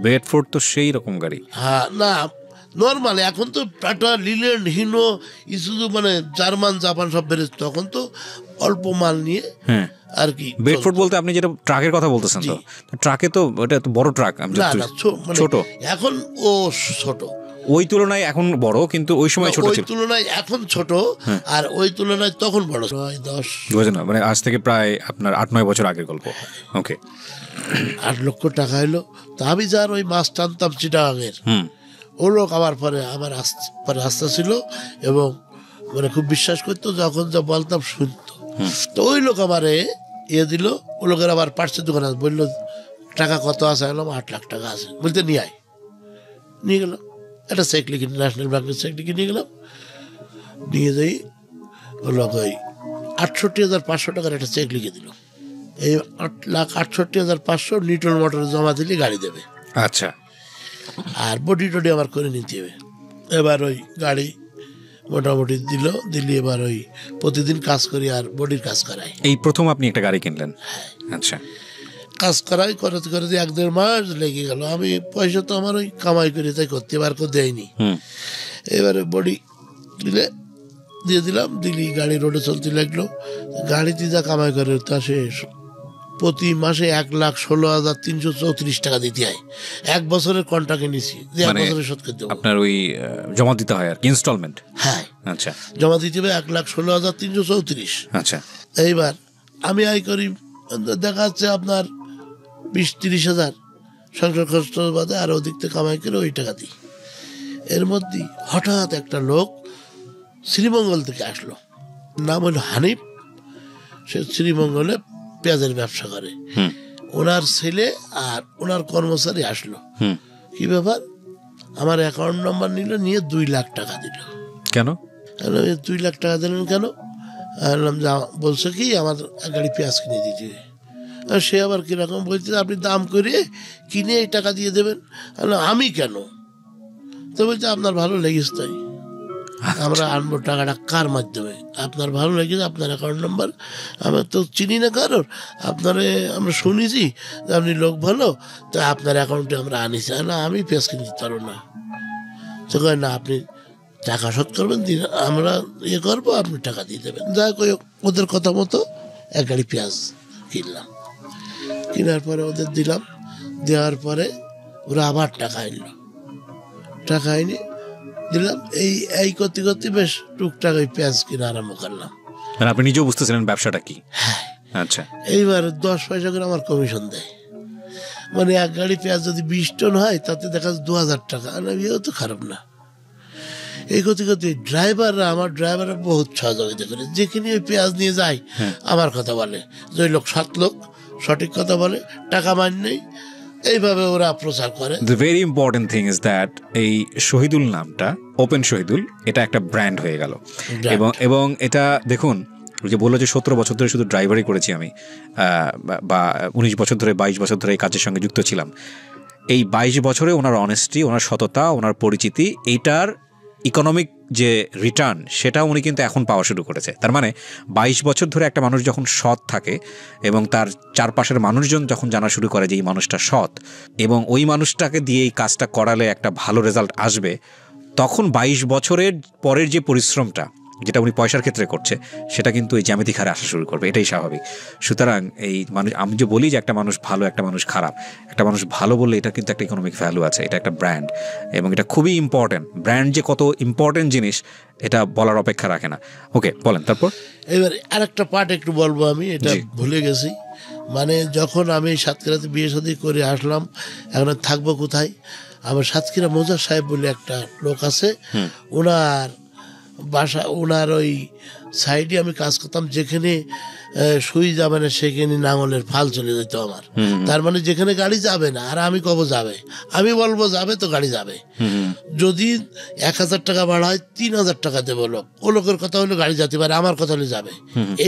বেডফোর্ড তো সেই রকম গাড়ি। হ্যাঁ, না নর্মাল। এখন তো টাটা, লিল্যান্ড, হিনো, ইসুজু মানে জার্মান, জাপান সব বেড়েছে, তখন তো অল্প মাল নিয়ে আর কি। বেডফোর্ড বলতে আপনি যেটা ট্রাকের কথা বলতেছেন, তো ট্রাকে তো ওটা তো বড় ট্রাক, ছোট এখন ও ছোট, ওই তুলনায় এখন বড়, কিন্তু ওই সময় ছোট ছিল, ওই তুলনায় এখন ছোট, আর ওই তুলনায় তখন বড়। 10 মানে আজ থেকে প্রায় আপনার 8-9 বছর আগের গল্প। ওকে, 8 লক্ষ টাকা এলো। তা আমি যার ওই মাছ টানতাম চিটাগাঙের, ও লোক আমার পরে আস্থা ছিল এবং মানে খুব বিশ্বাস করতো, যখন যা বলতাম শুনতো। তো ওই লোক আমারে দিল, ও লোকের আবার পার্সের দোকানে বললো টাকা কত আছে, এলাম 8 লাখ টাকা আছে, বলতে নিয়ে গেলাম একটা চেক লিখে, ন্যাশনাল ব্যাংকের চেক লিখে নিয়ে গেলাম। নিয়ে যাই ও লোক ওই 68,500 টাকার একটা চেক লিখে দিল। এই 8,68,500 নিটল মোটরে জমা দিলে গাড়ি দেবে। আচ্ছা, আর বডি টডি আবার করে নিতে হবে। এবার ওই গাড়ি মোটামুটি দিলি এবার ওই প্রতিদিন কাজ করি আর বডির কাজ করাই। এই প্রথম আপনি একটা গাড়ি কিনলেন? আচ্ছা, কাজ করাই করতে 1-1.5 মাস লেগে গেল। আমি পয়সা তো আমার ওই কামাই করে তাই করতে, এবার কেউ দেয়নি। এবারে বডি দিয়ে দিলাম, দিলি গাড়ি রোডে চলতে লাগলো। গাড়িতে যা কামাই করে তা সে প্রতি মাসে 1,16,334 টাকা দিতে হয়। 1 বছরের কন্ট্রাক্ট নিয়েছি, 1 বছরের শোধ করতে হবে। আপনার ওই জমা দিতে হয় আর কি, ইনস্টলমেন্ট? হ্যাঁ, আচ্ছা, জমা দিতে হবে 1,16,334। আচ্ছা, এইবার আমি আয় করি দেখা যাচ্ছে আপনার 20-30 হাজার সংসার খরচ বাদে, আর ওদিক থেকে কামাই করে ওই টাকা দিই। এর মধ্যে হঠাৎ একটা লোক শ্রীমঙ্গল থেকে আসলো, নাম হলো হানিফ। সে শ্রীমঙ্গলে পেঁয়াজের ব্যবসা করে। ওনার ছেলে আর ওনার কর্মচারী আসলো। কি ব্যাপার, আমার অ্যাকাউন্ট নাম্বার নিল, নিয়ে 2 লাখ টাকা দিল। কেন? 2 লাখ টাকা দিলেন কেন? বললাম যে বলছে কি আমার গাড়ি পেঁয়াজ কিনে দিতে। সে আবার কিরকম বলছে, আপনি দাম করে কিনে এই টাকা দিয়ে দেবেন। আমি কেন? তো বলছে আপনার ভালো লেগেছে তাই আমরা আনবো টাকাটা। কার মাধ্যমে? আপনার ভালো লেগেছে, আপনার অ্যাকাউন্ট নাম্বার, আমরা তো চিনি না কারোর, আপনারে আমরা শুনেছি যে আপনি লোক ভালো, তো আপনার অ্যাকাউন্টে আমরা আনিছি। না, আমি পেঁয়াজ কিনে দিতে পারবো না। তো কয় না, আপনি টাকা শোধ করবেন, আমরা করবো, আপনি টাকা দিয়ে দেবেন। যা কই ওদের কথা মতো 1 গাড়ি পেঁয়াজ কিনলাম। কেনার পরে ওদের দিলাম, দেওয়ার পরে ওরা আবার টাকা আনলো। টাকা এনে দিলাম, এই করতে করতে বেশ টুকটাক ওই পেঁয়াজ কিনে আরম্ভ করলাম। আপনি নিজেও বুঝতেছিলেন ব্যবসাটা কি? হ্যাঁ। আচ্ছা, এইবার 10 পয়সা করে আমার কমিশন দেয়। মানে 1 গাড়ি পেঁয়াজ যদি 20 টন হয়, তাতে দেখা যাচ্ছে 2,000 টাকা। এও তো খারাপ না। এই করতে করতে আমার ড্রাইভাররা বহুত সহযোগিতা করে। যেখানে ওই পেঁয়াজ নিয়ে যায় আমার কথা বলে, যে ওই লোক 7 লোক সঠিক কথা বলে, টাকা মান নেই, এইভাবে ওরা প্রচার করে। The very important thing is that এই শহীদুল নামটা, ওপেন শহীদুল, এটা একটা ব্র্যান্ড হয়ে গেল। এবং এটা দেখুন, যে বললো যে 17 বছর ধরে শুধু ড্রাইভারই করেছি আমি, বা 19 বছর ধরে 22 বছর ধরে এই কাজের সঙ্গে যুক্ত ছিলাম। এই 22 বছরে ওনার অনেস্টি, ওনার সততা, ওনার পরিচিতি, এইটার ইকোনমিক যে রিটার্ন, সেটা উনি কিন্তু এখন পাওয়া শুরু করেছে। তার মানে 22 বছর ধরে একটা মানুষ যখন সৎ থাকে এবং তার চারপাশের মানুষজন যখন জানা শুরু করে যে এই মানুষটা সৎ এবং ওই মানুষটাকে দিয়ে এই কাজটা করালে একটা ভালো রেজাল্ট আসবে, তখন 22 বছরের পরের যে পরিশ্রমটা, যেটা উনি পয়সার ক্ষেত্রে করছে, সেটা কিন্তু এই জ্যামিতিক হারে আসা শুরু করবে। এটাই স্বাভাবিক। সুতরাং এই মানুষ, আমি যে বলি যে একটা মানুষ ভালো, একটা মানুষ খারাপ, একটা মানুষ ভালো বললে এটা কিন্তু একটা ইকোনমিক ভ্যালু আছে, এটা একটা ব্র্যান্ড, এবং এটা খুবই ইম্পর্টেন্ট। ব্র্যান্ড যে কত ইম্পর্টেন্ট জিনিস, এটা বলার অপেক্ষা রাখে না। ওকে, বলেন তারপর। এবার আরেকটা পার্ট একটু বলবো, আমি এটা ভুলে গেছি। মানে যখন আমি সাতক্ষীরাতে বিয়ে শাদী করে আসলাম, এখন থাকবো কোথায়? আমার সাতক্ষীরা মোজার সাহেব বলে একটা লোক আছে, ওনার বাসা, ওনার ওই সাইডে আমি কাজ করতাম। যেখানে সুই যাবে না সেখানে নাঙলের ফাল চলে যেত আমার। তার মানে যেখানে গাড়ি যাবে না, আর আমি কব যাবে, আমি বলবো যাবে, তো গাড়ি যাবে। যদি 1,000 টাকা ভাড়া হয়, 3,000 টাকা দেবো লোক। ও লোকের কথা হলো গাড়ি যেতে পারে, আমার কথা হলে যাবে।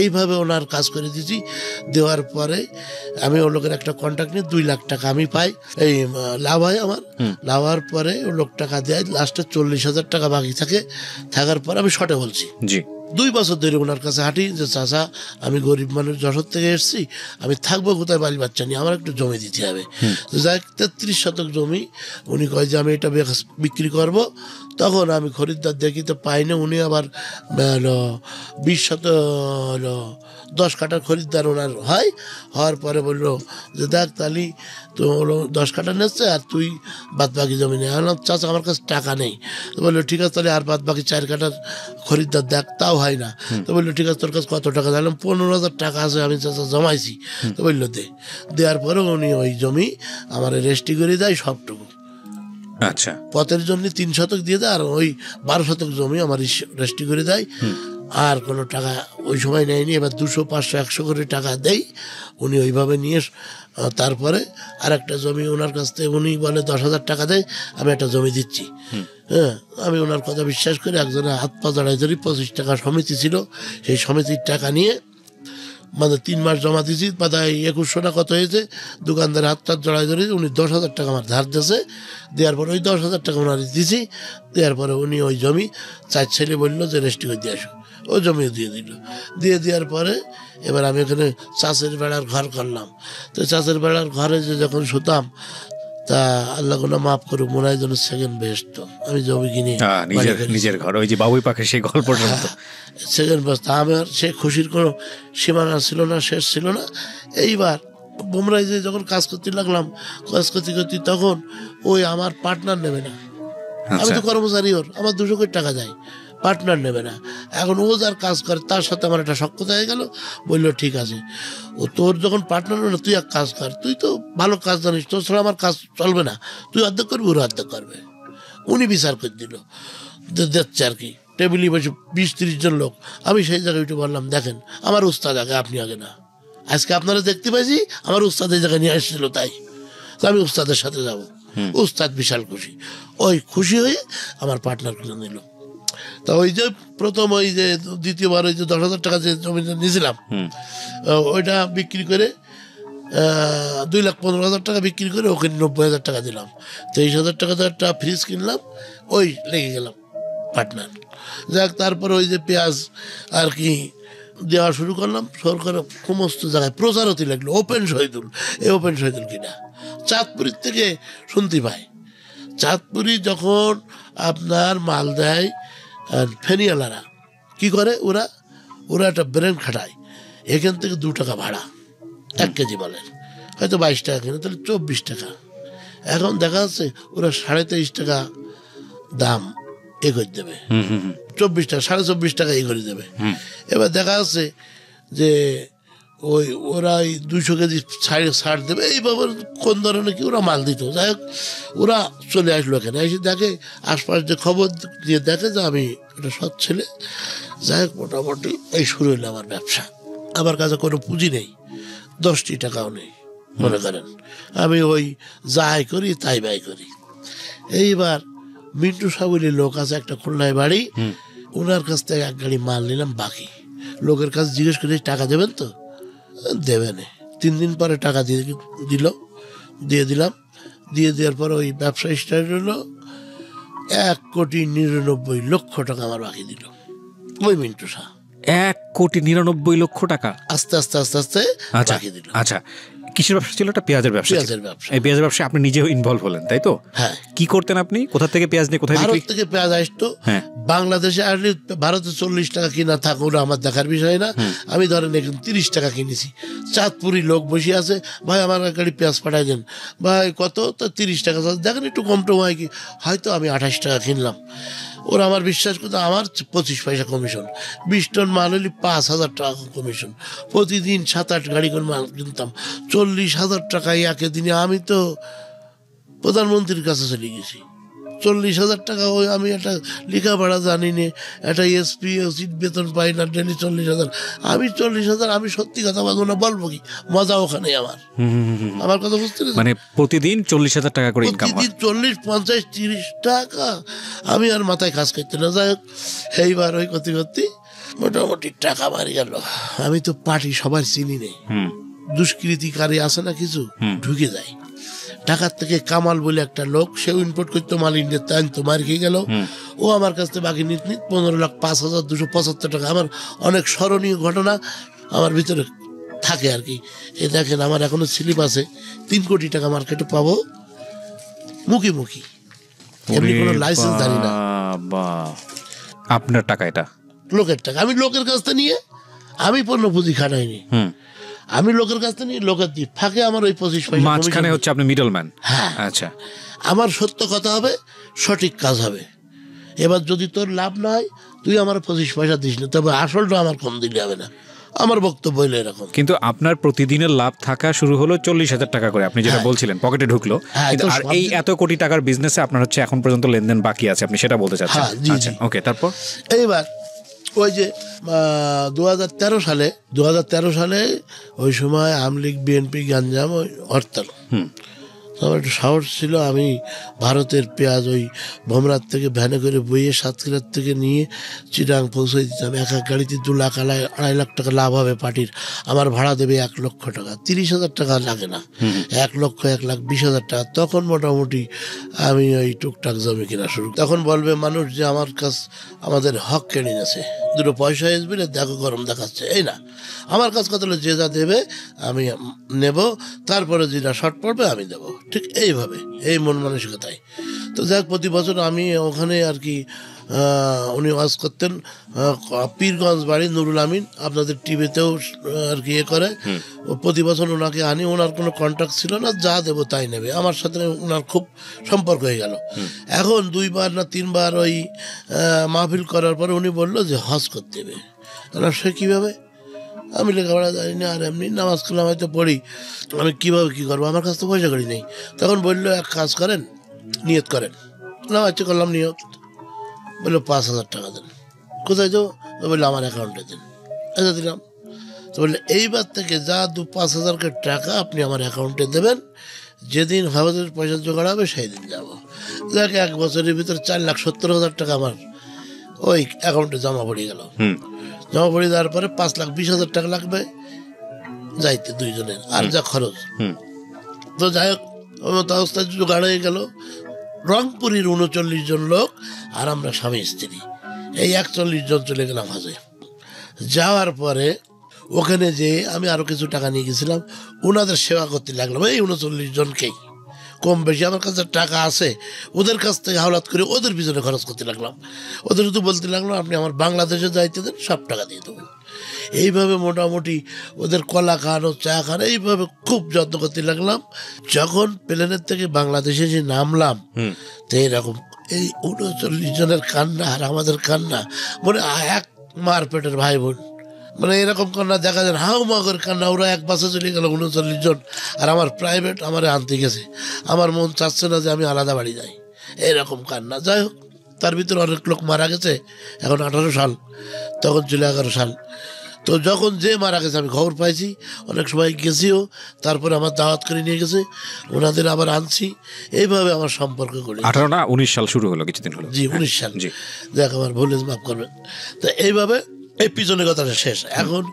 এইভাবে ওনার কাজ করে দিয়েছি। দেওয়ার পরে আমি ও লোকের একটা কন্ট্রাক্ট নিয়ে 2 লাখ টাকা আমি পাই, এই লাভ হয় আমার। লাভ হওয়ার পরে ও লোক টাকা দেয়, লাস্টে 40,000 টাকা বাকি থাকে। থাকার পর আমি শর্টে বলছি, জি 2 বছর ধরে ওনার কাছে হাঁটি যে চাচা আমি গরিব মানুষ, যশোর থেকে এসেছি, আমি থাকবো কোথায়, বাড়ি বাচ্চা নিয়ে, আমার একটু জমি দিতে হবে। যাই 33 শতক জমি, উনি কয় যে আমি এটা বিক্রি করব। তখন আমি খরিদ্দার দেখি তো পাই না। উনি আবার 20 শতক 10 কাঠার খরিদ্দার ওনার হওয়ার পরে বললো যে দেখ তালি তো 10 কাঠা নিচ্ছে আর তুই বাদ বাকি জমি নেই। আমি চাচা আমার কাছে টাকা নেই। তো বললো ঠিক আছে তাহলে আর বাদ বাকি 4 কাঠার খরিদ্দার দেখ, তাও হয় না। তো বললো ঠিক আছে তোর কাছে কত টাকা? দিলাম 15,000 টাকা আছে, আমি চাচা জমাইছি। তো বললো দেওয়ার পরে উনি ওই জমি আমার রেজিস্ট্রি করে দেয় সবটুকু। আচ্ছা, পথের জন্য 3 শতক দিয়ে দেয়, আর ওই 12 শতক জমি আমার রেজিস্ট্রি করে দেয়। আর কোনো টাকা ওই সময় নেয়নি। এবার 200, 500, 100 করে টাকা দেয় উনি, ওইভাবে নিয়ে তারপরে আর একটা জমি ওনার কাছ থেকে উনি বলে 10,000 টাকা দেয়, আমি একটা জমি দিচ্ছি। হ্যাঁ, আমি ওনার কথা বিশ্বাস করে একজনের হাত পা জড়াই ধরি। 25 টাকা সমিতি ছিল, সেই সমিতির টাকা নিয়ে মানে 3 মাস জমা দিয়েছি, পাতায় 2100 টাকা কত হয়েছে, দোকানদারের হাত টাত জড়াই ধরে উনি 10,000 টাকা আমার ধার দিয়েছে। দেওয়ার পরে ওই 10,000 টাকা ওনার দিয়েছি। দেওয়ার পরে উনি ওই জমি 4 ছেলে বললো যে রেজিস্ট্রি করে দিয়ে আসো, ওই জমিও দিয়ে দিল। দেওয়ার পরে এবার আমি ওখানে চাষের বেড়ার ঘর করলাম। তো চাষের বেড়ার ঘরে যে যখন শুতাম, তা আল্লাহ কোনো মাফ করে মনে হয় যেন সেকেন্ড বেস্ট। আমি জমি কিনে নিজের ঘর, ওই যে বাবুই পাখি সেই গল্পটা সেকেন্ড বেস্ট। আমার সে খুশির কোনো সীমানা ছিল না, শেষ ছিল না। এইবার বোমরাই যে যখন কাজ করতে লাগলাম, কাজ করতে করতে তখন ওই আমার পার্টনার নেবে না। আমি তো কর্মচারী, ওর আমার 200 কোটি টাকা যায়, পার্টনার নেবে না। এখন ও যার কাজ করে তার সাথে আমার একটা সখ্যতা হয়ে গেল। বললো ঠিক আছে, ও তোর যখন পার্টনার নেবে না, তুই এক কাজ কর, তুই তো ভালো কাজ জানিস, তোর ছাড়া আমার কাজ চলবে না, তুই অর্ধেক করবি, ওরা অর্ধেক করবে। উনি বিচার করে দিল, দেখছে আর কি, টেবিলে বসে 20-30 জন লোক। আমি সেই জায়গায় উঠে বললাম দেখেন আমার উস্তাদ আগে, আপনি আগে না। আজকে আপনারা দেখতে পাইছি আমার উস্তাদ এই জায়গায় নিয়ে আসছিল, তাই তো আমি উস্তাদের সাথে যাব। উস্তাদ বিশাল খুশি, ওই খুশি হয়ে আমার পার্টনার করে নিল। তা ওই যে প্রথম ওই যে দ্বিতীয়বার ওই যে 10,000 টাকা যে জমিটা নিয়েছিলাম, ওইটা বিক্রি করে 2,15,000 টাকা বিক্রি করে ওখানে 90,000 টাকা দিলাম। 23,000 টাকা তো একটা ফ্রিজ কিনলাম, ওই লেগে গেলাম পার্টনার। যাক তারপর ওই যে পেঁয়াজ আর কি দেওয়া শুরু করলাম। সরকারের সমস্ত জায়গায় প্রচার হতে লাগলো, ওপেন শহীদুল, এই ওপেন শহীদুল কিনা। চাঁদপুরের থেকে শুনতে পাই, চাঁদপুরি যখন আপনার মাল দেয় ফেনিওয়ালারা কি করে, ওরা একটা ব্রেন খাটায়, এখান থেকে 2 টাকা ভাড়া 1 কেজি মালের, হয়তো 22 টাকা কিনে, তাহলে 24 টাকা। এখন দেখা যাচ্ছে ওরা 23.5 টাকা দাম এ করে দেবে, 24 টাকা 24.5 টাকা এ করে দেবে। এবার দেখা যাচ্ছে যে ওই ওরা 200 কেজি ছাড় দেবে, এইভাবে কোন ধরনের কি ওরা মাল দিত। যাই হোক ওরা চলে আসলো এখানে, এসে দেখে আশপাশ যে খবর দিয়ে দেখে যে আমি একটা সৎ ছেলে। যাই হোক মোটামুটি এই শুরু হলো আমার ব্যবসা। আমার কাছে কোনো পুঁজি নেই, 10টি টাকাও নেই, মনে করেন আমি ওই যাই করি তাই ব্যয় করি। এইবার মিন্টু সাবুলির লোক আছে একটা খুলনায় বাড়ি, ওনার কাছ থেকে 1 গাড়ি মাল নিলাম বাকি। লোকের কাছে জিজ্ঞেস করে টাকা দেবেন তো, দেবে না। 3 দিন পরে টাকা দিয়ে দিলাম। দিয়ে দেওয়ার পর ওই ব্যবসা স্টার্ট হলো। 1,99,00,000 টাকা আমার বাকি দিল ওই মিন্টু শাহ। 1,99,00,000 টাকা আস্তে আস্তে আস্তে আস্তে বাকি দিল। আচ্ছা, কিসের ব্যবসা ছিল? এটা পেঁয়াজের ব্যবসা। এই পেঁয়াজের ব্যবসায় আপনি নিজেও ইনভলভ হলেন, তাই তো? হ্যাঁ। কি করতেন আপনি? কোথা থেকে পেঁয়াজ নিয়ে কোথায়? ভারত থেকে পেঁয়াজ আসতো, বাংলাদেশে আসলে ভারতে 40 টাকা কিনা থাক, ওটা আমার দেখার বিষয় না। আমি ধরেন এখন 30 টাকা কিনেছি। চাঁদপুরি লোক বসে আছে, ভাই আমার গাড়ি পেঁয়াজ পাঠাই দেন, ভাই কত? তো 30 টাকা। দেখেন একটু কম টম হয় কি, হয়তো আমি 28 টাকা কিনলাম। ওরা আমার বিশ্বাস করতো, আমার 25 পয়সা কমিশন, 20 টন মাল হলে 5,000 টাকা কমিশন। প্রতিদিন 7-8 গাড়ি করে মাল কিনতাম, 40,000 টাকায় একে দিনে। আমি তো প্রধানমন্ত্রীর কাছে চলে গেছি। 40,000 টাকা ওই আমি একটা লেখাপড়া জানি না, একটা এসপি ওসির বেতন পাই না, ডেলি 40,000। আমি 40,000, আমি সত্যি কথা বলবো না, বলবো কি মজা ওখানে আমার কথা বুঝতে পেরেছি। মানে প্রতিদিন 40,000 টাকা করে ইনকাম, 40, 50, 30 টাকা। আমি আর মাথায় কাজ করতে না। যাই হোক এইবার ওই করতে করতে মোটামুটি টাকা মারি গেল। আমি তো পার্টি সবার চিনি নেই, দুষ্কৃতিকারী আছে না কিছু, ঢুকে যায়। ঢাকার থেকে কামাল বলে একটা লোক, সেও ইম্পোর্ট করতো মাল, ইন্ডিয়াতে আনতো, মার খেয়ে গেল। ও আমার কাছ থেকে বাকি নিত 15,05,275 টাকা। আমার অনেক স্মরণীয় ঘটনা আমার ভিতরে থাকে আর কি। এই দেখেন আমার এখনো স্লিপ আছে, 3 কোটি টাকা মার্কেটে পাবো মুখি, এমনি কোনো লাইসেন্স জানি না। আপনার টাকা, এটা লোকের টাকা, আমি লোকের কাছ থেকে নিয়ে, আমি পণ্য পুঁজি খাটাইনি, আমি লোকের কাছ থেকে নিয়ে লোকের দিই, ফাঁকে আমার ওই 25 পয়সা মাঝখানে হচ্ছে আপনি মিডলম্যান। হ্যাঁ, আচ্ছা, আমার সত্য কথা হবে, সঠিক কাজ হবে। এবার যদি তোর লাভ না হয় তুই আমার 25 পয়সা দিস না, তবে আসলটা আমার কম দিলে হবে না, আমার বক্তব্য হইলো এরকম। কিন্তু আপনার প্রতিদিনের লাভ থাকা শুরু হলো 40,000 টাকা করে, আপনি যেটা বলছিলেন পকেটে ঢুকলো। আর এই এত কোটি টাকার বিজনেসে আপনার হচ্ছে এখন পর্যন্ত লেনদেন বাকি আছে, আপনি সেটা বলতে চাচ্ছেন? আচ্ছা, ওকে, তারপর এইবার ওই যে 2013 সালে ওই সময় আওয়ামী লীগ বিএনপি গাঞ্জাম ওই হরতাল, আমার একটু সাহস ছিল, আমি ভারতের পেঁয়াজ ওই ভমরাত থেকে ভ্যানে করে বইয়ে সাতক্ষীরার থেকে নিয়ে চিটাং পৌঁছে দিতাম। এক গাড়িতে 2 লাখ 2.5 লাখ টাকা লাভ হবে পার্টির, আমার ভাড়া দেবে 1 লক্ষ টাকা, 30,000 টাকা লাগে না, 1,20,000 টাকা। তখন মোটামুটি আমি ওই টুকটাক জমি কেনা শুরু, তখন বলবে মানুষ যে আমার কাছ আমাদের হক কেড়ে নিয়েছে, 2 পয়সা আসবে না, দেখো গরম দেখাচ্ছে, এই না, আমার কাছ কথা হলো যে যা দেবে আমি নেব, তারপরে যেটা শর্ট পড়বে আমি দেবো, ঠিক এইভাবে, এই মন মানসিকতায়। তো যাক, প্রতি বছর আমি ওখানে আর কি, উনি ওয়াজ করতেন, পীরগঞ্জ বাড়ি, নুরুল আমিন, আপনাদের টিভিতেও আর কি করে, প্রতি বছর ওনাকে আনি, ওনার কোনো কন্ট্যাক্ট ছিল না, যা দেবো তাই নেবে, আমার সাথে ওনার খুব সম্পর্ক হয়ে গেল। এখন 2বার না 3বার ওই মাহফিল করার পরে উনি বললো যে হজ করতে হবে। সে কীভাবে, আমি লেখাপড়া জানি না, আর এমনি নামাজ কালাম হয়তো পড়ি, আমি কীভাবে কী করবো, আমার কাছে তো পয়সা করি নেই। তখন বললো এক কাজ করেন, নিয়ত করেন। না আচ্ছা, করলাম নিয়ত, বললো 5,000 টাকা দেন। কোথায় দেবো? বললো আমার অ্যাকাউন্টে দেন। আচ্ছা, দিলাম। তো বললে এইবার থেকে যা 5,000 টাকা আপনি আমার অ্যাকাউন্টে দেবেন, যেদিন হাওয়াজের পয়সা জোগাড় হবে সেই দিন যাবো। যাক, 1 বছরের ভিতরে 4,70,000 টাকা আমার ওই অ্যাকাউন্টে জমা পড়ে গেল। জমা পড়ে যাওয়ার পরে 5,20,000 টাকা লাগবে যাইতে দুইজনের, আর যা খরচ। তো যাই হোক, অবস্থা জোগাড় হয়ে গেল। রংপুরের 39 জন লোক আর আমরা স্বামী স্ত্রী, এই 41 জন চলে গেলাম হজে। যাওয়ার পরে ওখানে যে আমি আরো কিছু টাকা নিয়ে গেছিলাম, ওনাদের সেবা করতে লাগলাম, এই 39 জনকেই। কম বেশি আমার কাছে টাকা আছে, ওদের কাছ থেকে হাওলাত করে ওদের পিছনে খরচ করতে লাগলাম। ওদের শুধু বলতে লাগলাম আপনি আমার বাংলাদেশে যাইতে দেন, সব টাকা দিয়ে দেবো। এইভাবে মোটামুটি ওদের কলা খান ও চা খান, এইভাবে খুব যত্ন করতে লাগলাম। যখন প্লেনের থেকে বাংলাদেশে যে নামলাম, তো এরকম এই 39 জনের কান্না আর আমাদের কান্না, মানে এক মার পেটের ভাই বোন, মানে এরকম কান্না দেখা যায়, হাউ মা করে কান্না। ওরা এক বাসে চলে গেল 39 জন, আর আমার প্রাইভেট আমার আনতে গেছে, আমার মন চাচ্ছে না যে আমি আলাদা বাড়ি যাই, এরকম কান্না। যাই হোক, তার ভিতরে অনেক লোক মারা গেছে, এখন 18 সাল, তখন ছিল 11 সাল। তো যখন যে মারা গেছে আমি খবর পাইছি, অনেক সময় গেছিও, তারপরে আমার দাওয়াত করে নিয়ে গেছে, ওনাদের আবার আনছি, এইভাবে আমার সম্পর্ক করি। 18 না 19 সাল শুরু হলো, কিছুদিন হলো। জি, 19 সাল। জি, দেখ আমার ভুল, মাফ করবেন। তো এইভাবে এই পিছনের কথাটা শেষ। এখন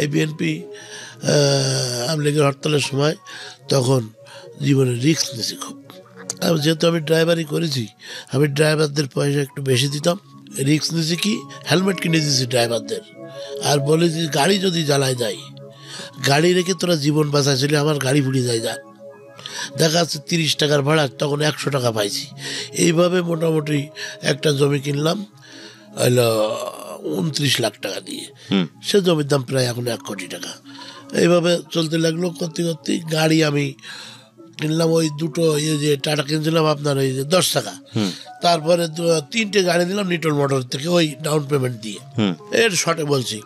এই বিএনপি আওয়ামী লীগের হরতালের সময় তখন জীবনে রিস্ক নিয়েছি খুব। যেহেতু আমি ড্রাইভারই করেছি, আমি ড্রাইভারদের পয়সা একটু বেশি দিতাম। রিস্ক নিয়েছি কি, হেলমেট কিনে দিয়েছি ড্রাইভারদের, আর বলেছি গাড়ি যদি জ্বালায় যায়, গাড়ি রেখে তোরা জীবন বাঁচাইছিলি, আমার গাড়ি পুড়ে যায়, যা দেখা যাচ্ছে 30 টাকার ভাড়া, তখন 100 টাকা পাইছি। এইভাবে মোটামুটি একটা জমি কিনলাম, হলো 29 লাখ টাকা দিয়ে। সে জমির দাম প্রায় এখন 1 কোটি টাকা। এইভাবে চলতে লাগলো, করতে করতে গাড়ি আমি কিনলাম, ওই দুটো যে টাটা কিনছিলাম আপনার ওই যে 10 টাকা, তারপরে 3টে গাড়ি দিলাম নিটল মোটর থেকে, ওই ডাউন পেমেন্ট দিয়ে। এর শর্টে বলছি,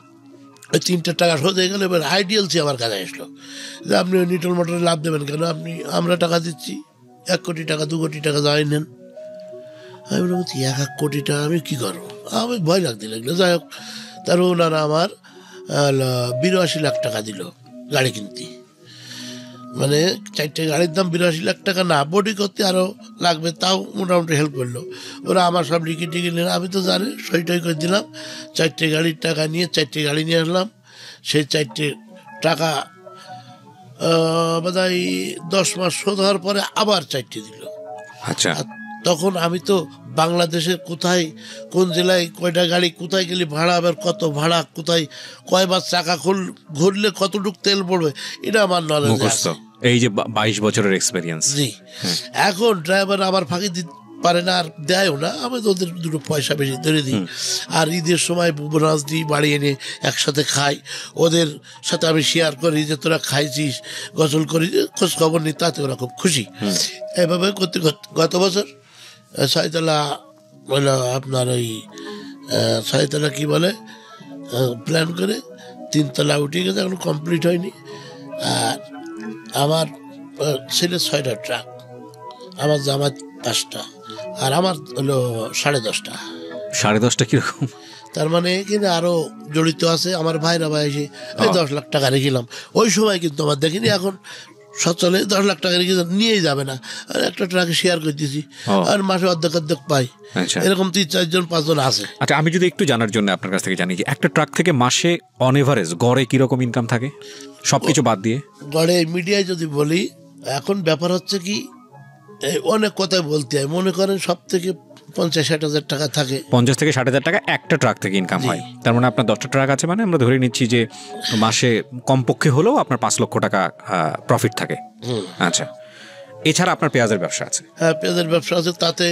ওই 3টে টাকা শোধ হয়ে গেল। এবার আইডিএলসি আমার কাছে আসলো যে আপনি ওই নিটল মোটরে লাভ দেবেন কেন, আমরা টাকা দিচ্ছি, 1 কোটি টাকা 2 কোটি টাকা যাই নেন। আমি বলছি 1 কোটি টাকা আমি কী করবো, আমি ভয় লাগতে লাগলো। যাই হোক, তার ওনারা আমার 82 লাখ টাকা দিল গাড়ি কিনতে। মানে 4টে গাড়ির দাম 82 লাখ টাকা, না বডি করতে আরও লাগবে, তাও মোটামুটি হেল্প করলো। ওরা আমার সব টিকিট নিলাম, আমি তো জানি সই টই করে দিলাম। 4টে গাড়ির টাকা নিয়ে 4টে গাড়ি নিয়ে আসলাম। সেই 4টে টাকা বোধহয় 10 মাস শোধ হওয়ার পরে আবার 4টে দিল। আচ্ছা, তখন আমি তো বাংলাদেশের কোথায় কোন জেলায় কয়টা গাড়ি কোথায় গেলে ভাড়া, আবার কত ভাড়া, কোথায় কয়বার চাকা ঘুরলে কতটুকু তেল পড়বে, এটা আমার নলেজ আছে। এই যে 22 বছরের এক্সপেরিয়েন্স। জি। এখন ড্রাইভার আমার ফাঁকি দিতে পারে না, আর দেয়ও না, আমি তো ওদের দুটো পয়সা বেশি ধরে দিই। আর ঈদের সময় বোনাস দিই, বাড়ি এনে একসাথে খাই, ওদের সাথে আমি শেয়ার করি যে তোরা খাইছিস, গোসল করি, খোঁজ খবর নিই, তাতে ওরা খুব খুশি। এভাবে করতে গত বছর ছয়তলা আপনার ওই ছয়তলা কি বলে প্ল্যান করে 3 তলা উঠে গেছে, এখন কমপ্লিট হয়নি। আর আমার ছেলে 6টা ট্রাক, আমার জামাত 5টা, আর আমার হলো 10.5টা। 10.5টা কিরকম? তার মানে কিন্তু আরো জড়িত আছে আমার ভাইরা ভাই এসে 10 লাখ টাকা রেখেলাম। ওই সময় কিন্তু আমার দেখিনি, এখন সচলে 10 লাখ টাকা রেখে নিয়েই যাবে না, আর একটা ট্রাকে শেয়ার করে দিয়েছি, আর মাসে অর্ধেক পাই। এরকম 3-4 জন 5 জন আছে। আচ্ছা, আমি যদি একটু জানার জন্য আপনার কাছ থেকে জানি যে একটা ট্রাক থেকে মাসে অন এভারেজ গড়ে কিরকম ইনকাম থাকে সবকিছু বাদ দিয়ে? গড়ে মিডিয়ায় যদি বলি, এখন ব্যাপার হচ্ছে কি অনেক কথাই বলতে হয়, মনে করেন সব থেকে 50-60 হাজার টাকা থাকে। 50 থেকে 60 হাজার টাকা একটা ট্রাক থেকে ইনকাম হয়। তার মানে আপনার 10টা ট্রাক আছে, মানে আমরা ধরে নিচ্ছি যে মাসে কমপক্ষে হলেও আপনার 5 লক্ষ টাকা প্রফিট থাকে। আচ্ছা, এছাড়া আপনার পেঁয়াজের ব্যবসা আছে? হ্যাঁ, পেঁয়াজের ব্যবসা আছে, তাতে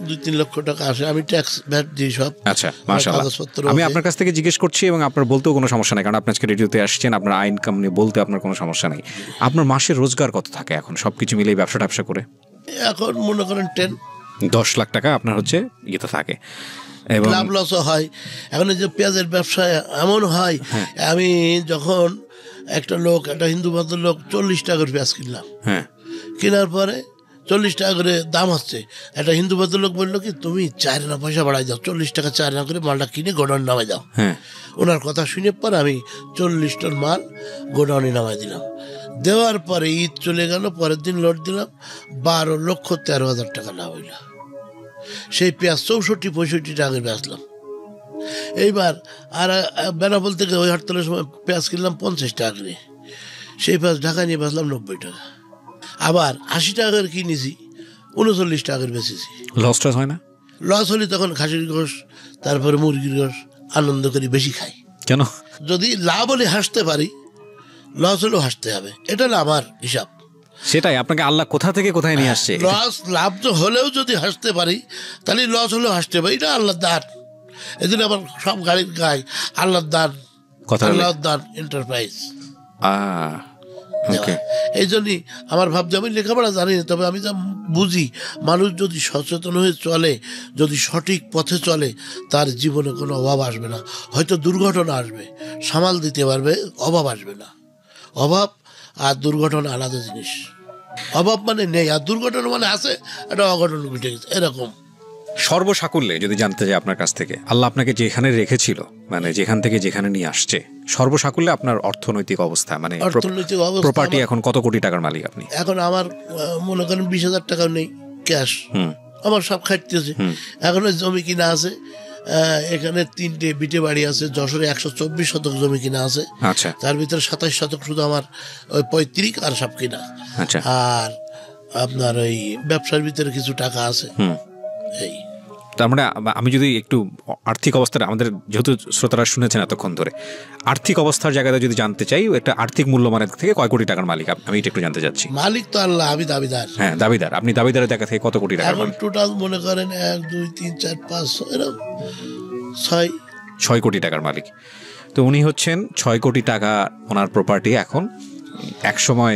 2-3 লক্ষ টাকা আসে, আমি ট্যাক্স ভ্যাট দিই সব। আচ্ছা, মাশাআল্লাহ। আমি আপনার কাছ থেকে জিজ্ঞেস করছি, এবং আপনার বলতেও কোনো সমস্যা নেই, কারণ আপনি আজকে রেডিওতে আসছেন, আপনার ইনকাম নিয়ে বলতে আপনার কোনো সমস্যা নেই। আপনার মাসের রোজগার কত থাকে এখন সবকিছু মিলিয়ে ব্যবসা করে? এখন মনে করেন 10 লাখ টাকা আপনার হচ্ছে ইয়েতে থাকে, এবং লাভ লসও হয়। এখন এই যে পেঁয়াজের ব্যবসায় এমন হয়, আমি যখন একটা হিন্দু ভদ্রলোক 40 টাকার পেঁয়াজ কিনলাম, কেনার পরে 40 টাকা করে দাম হচ্ছে, একটা হিন্দু ভদ্রলোক বললো কি তুমি 4 আনা পয়সা বাড়াই দাও, 40 টাকা 4 আনা করে মালটা কিনে গোডাউন নামাই দাও। ওনার কথা শুনে পর আমি 40 টন মাল গোডাউনে নামাই দিলাম। দেওয়ার পরে ঈদ চলে গেল, পরের দিন লোড দিলাম, 12,13,000 টাকা লাভ হইল। সেই পেঁয়াজ 64-65 টাকা বেচলাম। এইবার আর বেনাপোল থেকে ওই হরতালের সময় পেঁয়াজ কিনলাম 50 টাকা করে, সেই পেঁয়াজ ঢাকা নিয়ে বেচলাম 90 টাকা। আবার 80 টাকা করে কিনেছি, 39 টাকা করে বেচেছি। লস হয় না? লস হলে তখন খাসির গোশ, তারপরে মুরগির গোশ আনন্দ করে বেশি খাই। কেন? যদি লাভ হলে হাসতে পারি, লস হলেও হাসতে হবে, এটা হলো আমার হিসাব। সেটাই, আপনাকে আল্লাহ কোথা থেকে কোথায় নিয়ে আসছে। লাভ তো হলেও যদি হাসতে পারি, তাহলে লস হলেও হাসতে পারি, এটা আল্লাহর দান। এই জন্য আমার সব গাড়ির গায়ে আল্লাহর দান, আল্লাহর দান এন্টারপ্রাইজ। এই জন্যই আমার ভাবছি, আমি লেখাপড়া জানি না, তবে আমি যা বুঝি, মানুষ যদি সচেতন হয়ে চলে, যদি সঠিক পথে চলে, তার জীবনে কোনো অভাব আসবে না। হয়তো দুর্ঘটনা আসবে, সামাল দিতে পারবে, অভাব আসবে না। অভাব আর দুর্ঘটনা আলাদা জিনিস। অভাব মানে নেই, আর দুর্ঘটনা মানে আছে, একটা অঘটন ঘটে গেছে, এরকম। সর্বসাকুল্যে যদি জানতে চাই আপনার কাছ থেকে, আল্লাহ আপনাকে যেখানে রেখেছিল, মানে যেখান থেকে যেখানে নিয়ে আসছে, সর্বসাকুল্যে আপনার অর্থনৈতিক অবস্থা, মানে অর্থনৈতিক অবস্থা, প্রপার্টি এখন কত কোটি টাকার মালিক আপনি? এখন আমার মনে করেন 20,000 টাকাও নেই ক্যাশ, আমার সব খাটতেছে। এখন জমি কিনা আছে, এখানে 3টে বিটে বাড়ি আছে, যশোরে 124 শতক জমি কিনা আছে। আচ্ছা, তার ভিতরে 27 শতক শুধু আমার ওই 35 আর সব কিনা। আচ্ছা, আর আপনার ওই ব্যবসার ভিতরে কিছু টাকা আছে। এই তার মানে আমি যদি একটু আর্থিক অবস্থার, আমাদের যেহেতু শ্রোতারা শুনেছেন এতক্ষণ ধরে, আর্থিক অবস্থার জায়গাতে যদি জানতে চাই, একটা আর্থিক মূল্যমানের থেকে কয় কোটি টাকার মালিক আমি এটা একটু জানতে চাচ্ছি। মালিক তো আল্লাহ, আমি দাবিদার। হ্যাঁ, দাবিদার। আপনি দাবিদারের জায়গা থেকে কত কোটি টাকা? এখন টোটাল মনে করেন 1, 2, 3, 4, 5, এরকম 6 কোটি টাকার মালিক। তো উনি হচ্ছেন 6 কোটি টাকা ওনার প্রপার্টি। এখন এক সময়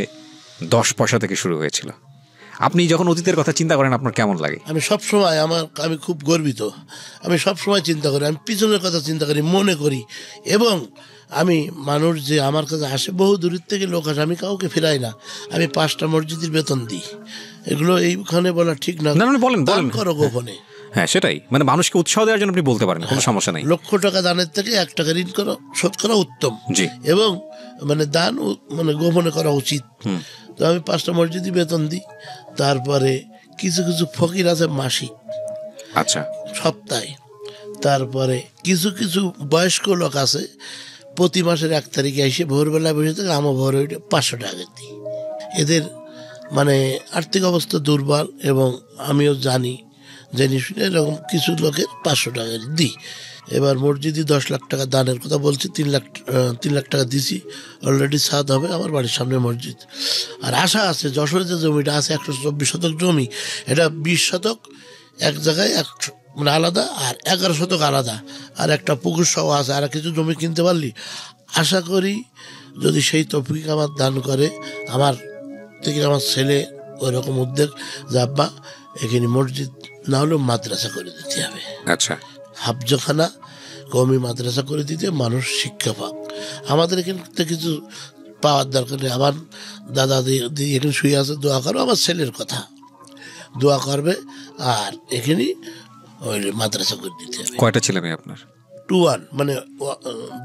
10 পয়সা থেকে শুরু হয়েছিল। আপনি যখন অতীতের কথা চিন্তা করেন, আপনার কেমন লাগে? আমি সবসময় আমি খুব গর্বিত। আমি সবসময় চিন্তা করি, আমি পিছনের কথা চিন্তা করি, মনে করি। এবং আমি মানুষ যে আমার কাছে আসে, বহু দূরের থেকে লোক আসে, আমি কাউকে ফেরাই না। আমি 5টা মসজিদের বেতন দিই। এগুলো এইখানে বলা ঠিক না, বলেন করো গোপনে। হ্যাঁ, সেটাই, মানে মানুষকে উৎসাহ দেওয়ার জন্য আপনি বলতে পারেন, কোনো সমস্যা নেই। লক্ষ টাকা দানের থেকে 1 টাকা ঋণ করা, শোধ করা উত্তম। জি। এবং মানে দান মানে গোপনে করা উচিত। তো আমি 5টা মসজিদই বেতন দিই। তারপরে কিছু কিছু ফকির আছে মাসিক, আচ্ছা, সপ্তাহে। তারপরে কিছু কিছু বয়স্ক লোক আছে, প্রতি মাসের 1 তারিখে এসে ভোরবেলায় বসে থাকে, আমার ভোর 500 টাকা দিই। এদের মানে আর্থিক অবস্থা দুর্বল, এবং আমিও জানি জেনে শুনে এরকম কিছু লোকের 500 টাকা দিই। এবার মসজিদে 10 লাখ টাকা দানের কথা বলছি, 3 লাখ টাকা দিছি অলরেডি। ছাদ হবে আমার বাড়ির সামনে মসজিদ। আর আশা আছে যশোরে যে জমিটা আছে 124 শতক জমি, এটা 20 শতক এক জায়গায় মানে আলাদা, আর 11 শতক আলাদা, আর একটা পুকুর সহ আছে। আর কিছু জমি কিনতে পারলি আশা করি যদি সেই তৌফিক আমার দান করে, আমার থেকে আমার ছেলে ওইরকম উদ্যোগ যে আব্বা এখানে মসজিদ না হলেও মাদ্রাসা করে দিতে হবে। আচ্ছা, হাফজখানা কওমি মাদ্রাসা করে দিতে, মানুষ শিক্ষা পাক। আমাদের এখানে কিছু পাওয়ার দরকার নেই। আমার দাদা দিদি এখানে শুয়ে আছে, দোয়া করো, আমার ছেলের কথা দোয়া করবে, আর এখানে ওই মাদ্রাসা করে দিতে হবে। কয়টা ছেলে মেয়ে আপনার? 2-1, মানে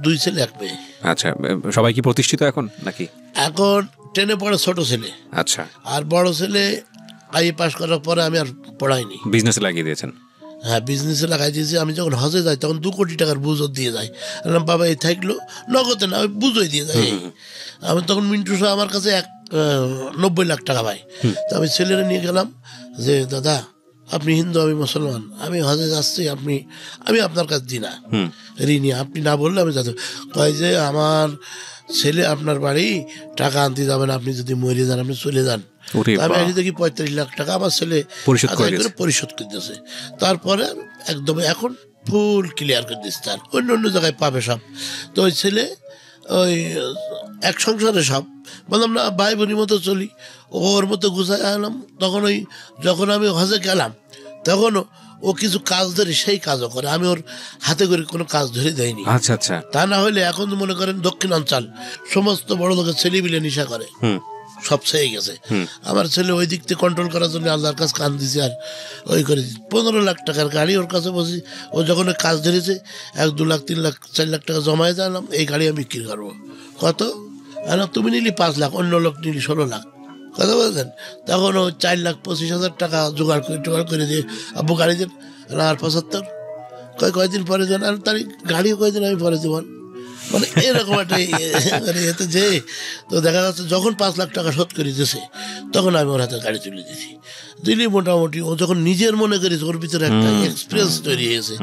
2 ছেলে 1 মেয়ে। আচ্ছা, সবাই কি প্রতিষ্ঠিত এখন নাকি? এখন 10-এ পড়ে ছোট ছেলে। আচ্ছা, আর বড় ছেলে আইএ পাস করার পরে আমি আর পড়াইনি, বিজনেসে লাগিয়ে দিয়েছেন? হ্যাঁ, বিজনেসে লাগাই দিয়েছি। আমি যখন হজে যাই তখন 2 কোটি টাকার বুঝও দিয়ে যাই। বাবা এই থাকলো নগদে না, আমি বুঝোই দিয়ে যাই। আমি তখন মিন্টু সাহেব আমার কাছে 90 লাখ টাকা পাই। তো আমি ছেলেরা নিয়ে গেলাম যে দাদা আপনি হিন্দু, আমি মুসলমান, আমি হজে যাচ্ছি, আমি আপনার কাছে দিই না ঋণী, আপনি না বললে আমি যাতে। কয় যে আমার ছেলে আপনার বাড়ি টাকা আনতে যাবেন, আপনি যদি মরে যান আপনি চলে যান। আমি আসি দেখি 35 লাখ টাকা আমার ছেলে পরিশোধ করে দিয়েছে। তারপরে একদম এখন ফুল ক্লিয়ার করে দিচ্ছে। তার অন্য জায়গায় পাবে সব। তো ওই ছেলে ওই এক সংসারে সব বললাম না, ভাই বোনের মতো চলি, ওর মতো গুছাই আনলাম। তখন যখন আমি হজে গেলাম তখনও ও কিছু কাজ ধরে সেই কাজও করে, আমি ওর হাতে করে কোনো কাজ ধরে দেয়নি। আচ্ছা আচ্ছা। তা না হলে এখন মনে করেন দক্ষিণাঞ্চল সমস্ত বড় লোকের ছেলে মিলে নেশা করে, সব ছেয়ে গেছে। আমার ছেলে ওই দিক থেকে কন্ট্রোল করার জন্য আল্লাহর কাছে কান দিছে, আর ওই করে 15 লাখ টাকার গাড়ি ওর কাছে বসি। ও যখন কাজ ধরেছে 1-2 লাখ 3 লাখ 4 লাখ টাকা জমায় জানলাম এই গাড়ি আমি বিক্রি করবো। কত? তুমি নিলি 5 লাখ, অন্য লোক নিলি 16 লাখ। কথা বলছেন? তখন ও 4,25,000 টাকা জোগাড় করে দিয়ে আব্বু গাড়ি দেন। আর 75 কয়দিন পরে যান, আর তার গাড়িও কয়দিন আমি পরে দেবেন। মানে এরকম একটা মানে এতে যে তো দেখা যাচ্ছে যখন 5 লাখ টাকা শোধ করে দিয়েছে তখন আমি ওর হাতে গাড়ি তুলে দিয়েছি। দিলি মোটামুটি ও যখন নিজের মনে করেছে ওর ভিতরে একটা এক্সপিরিয়েন্স তৈরি হয়েছে।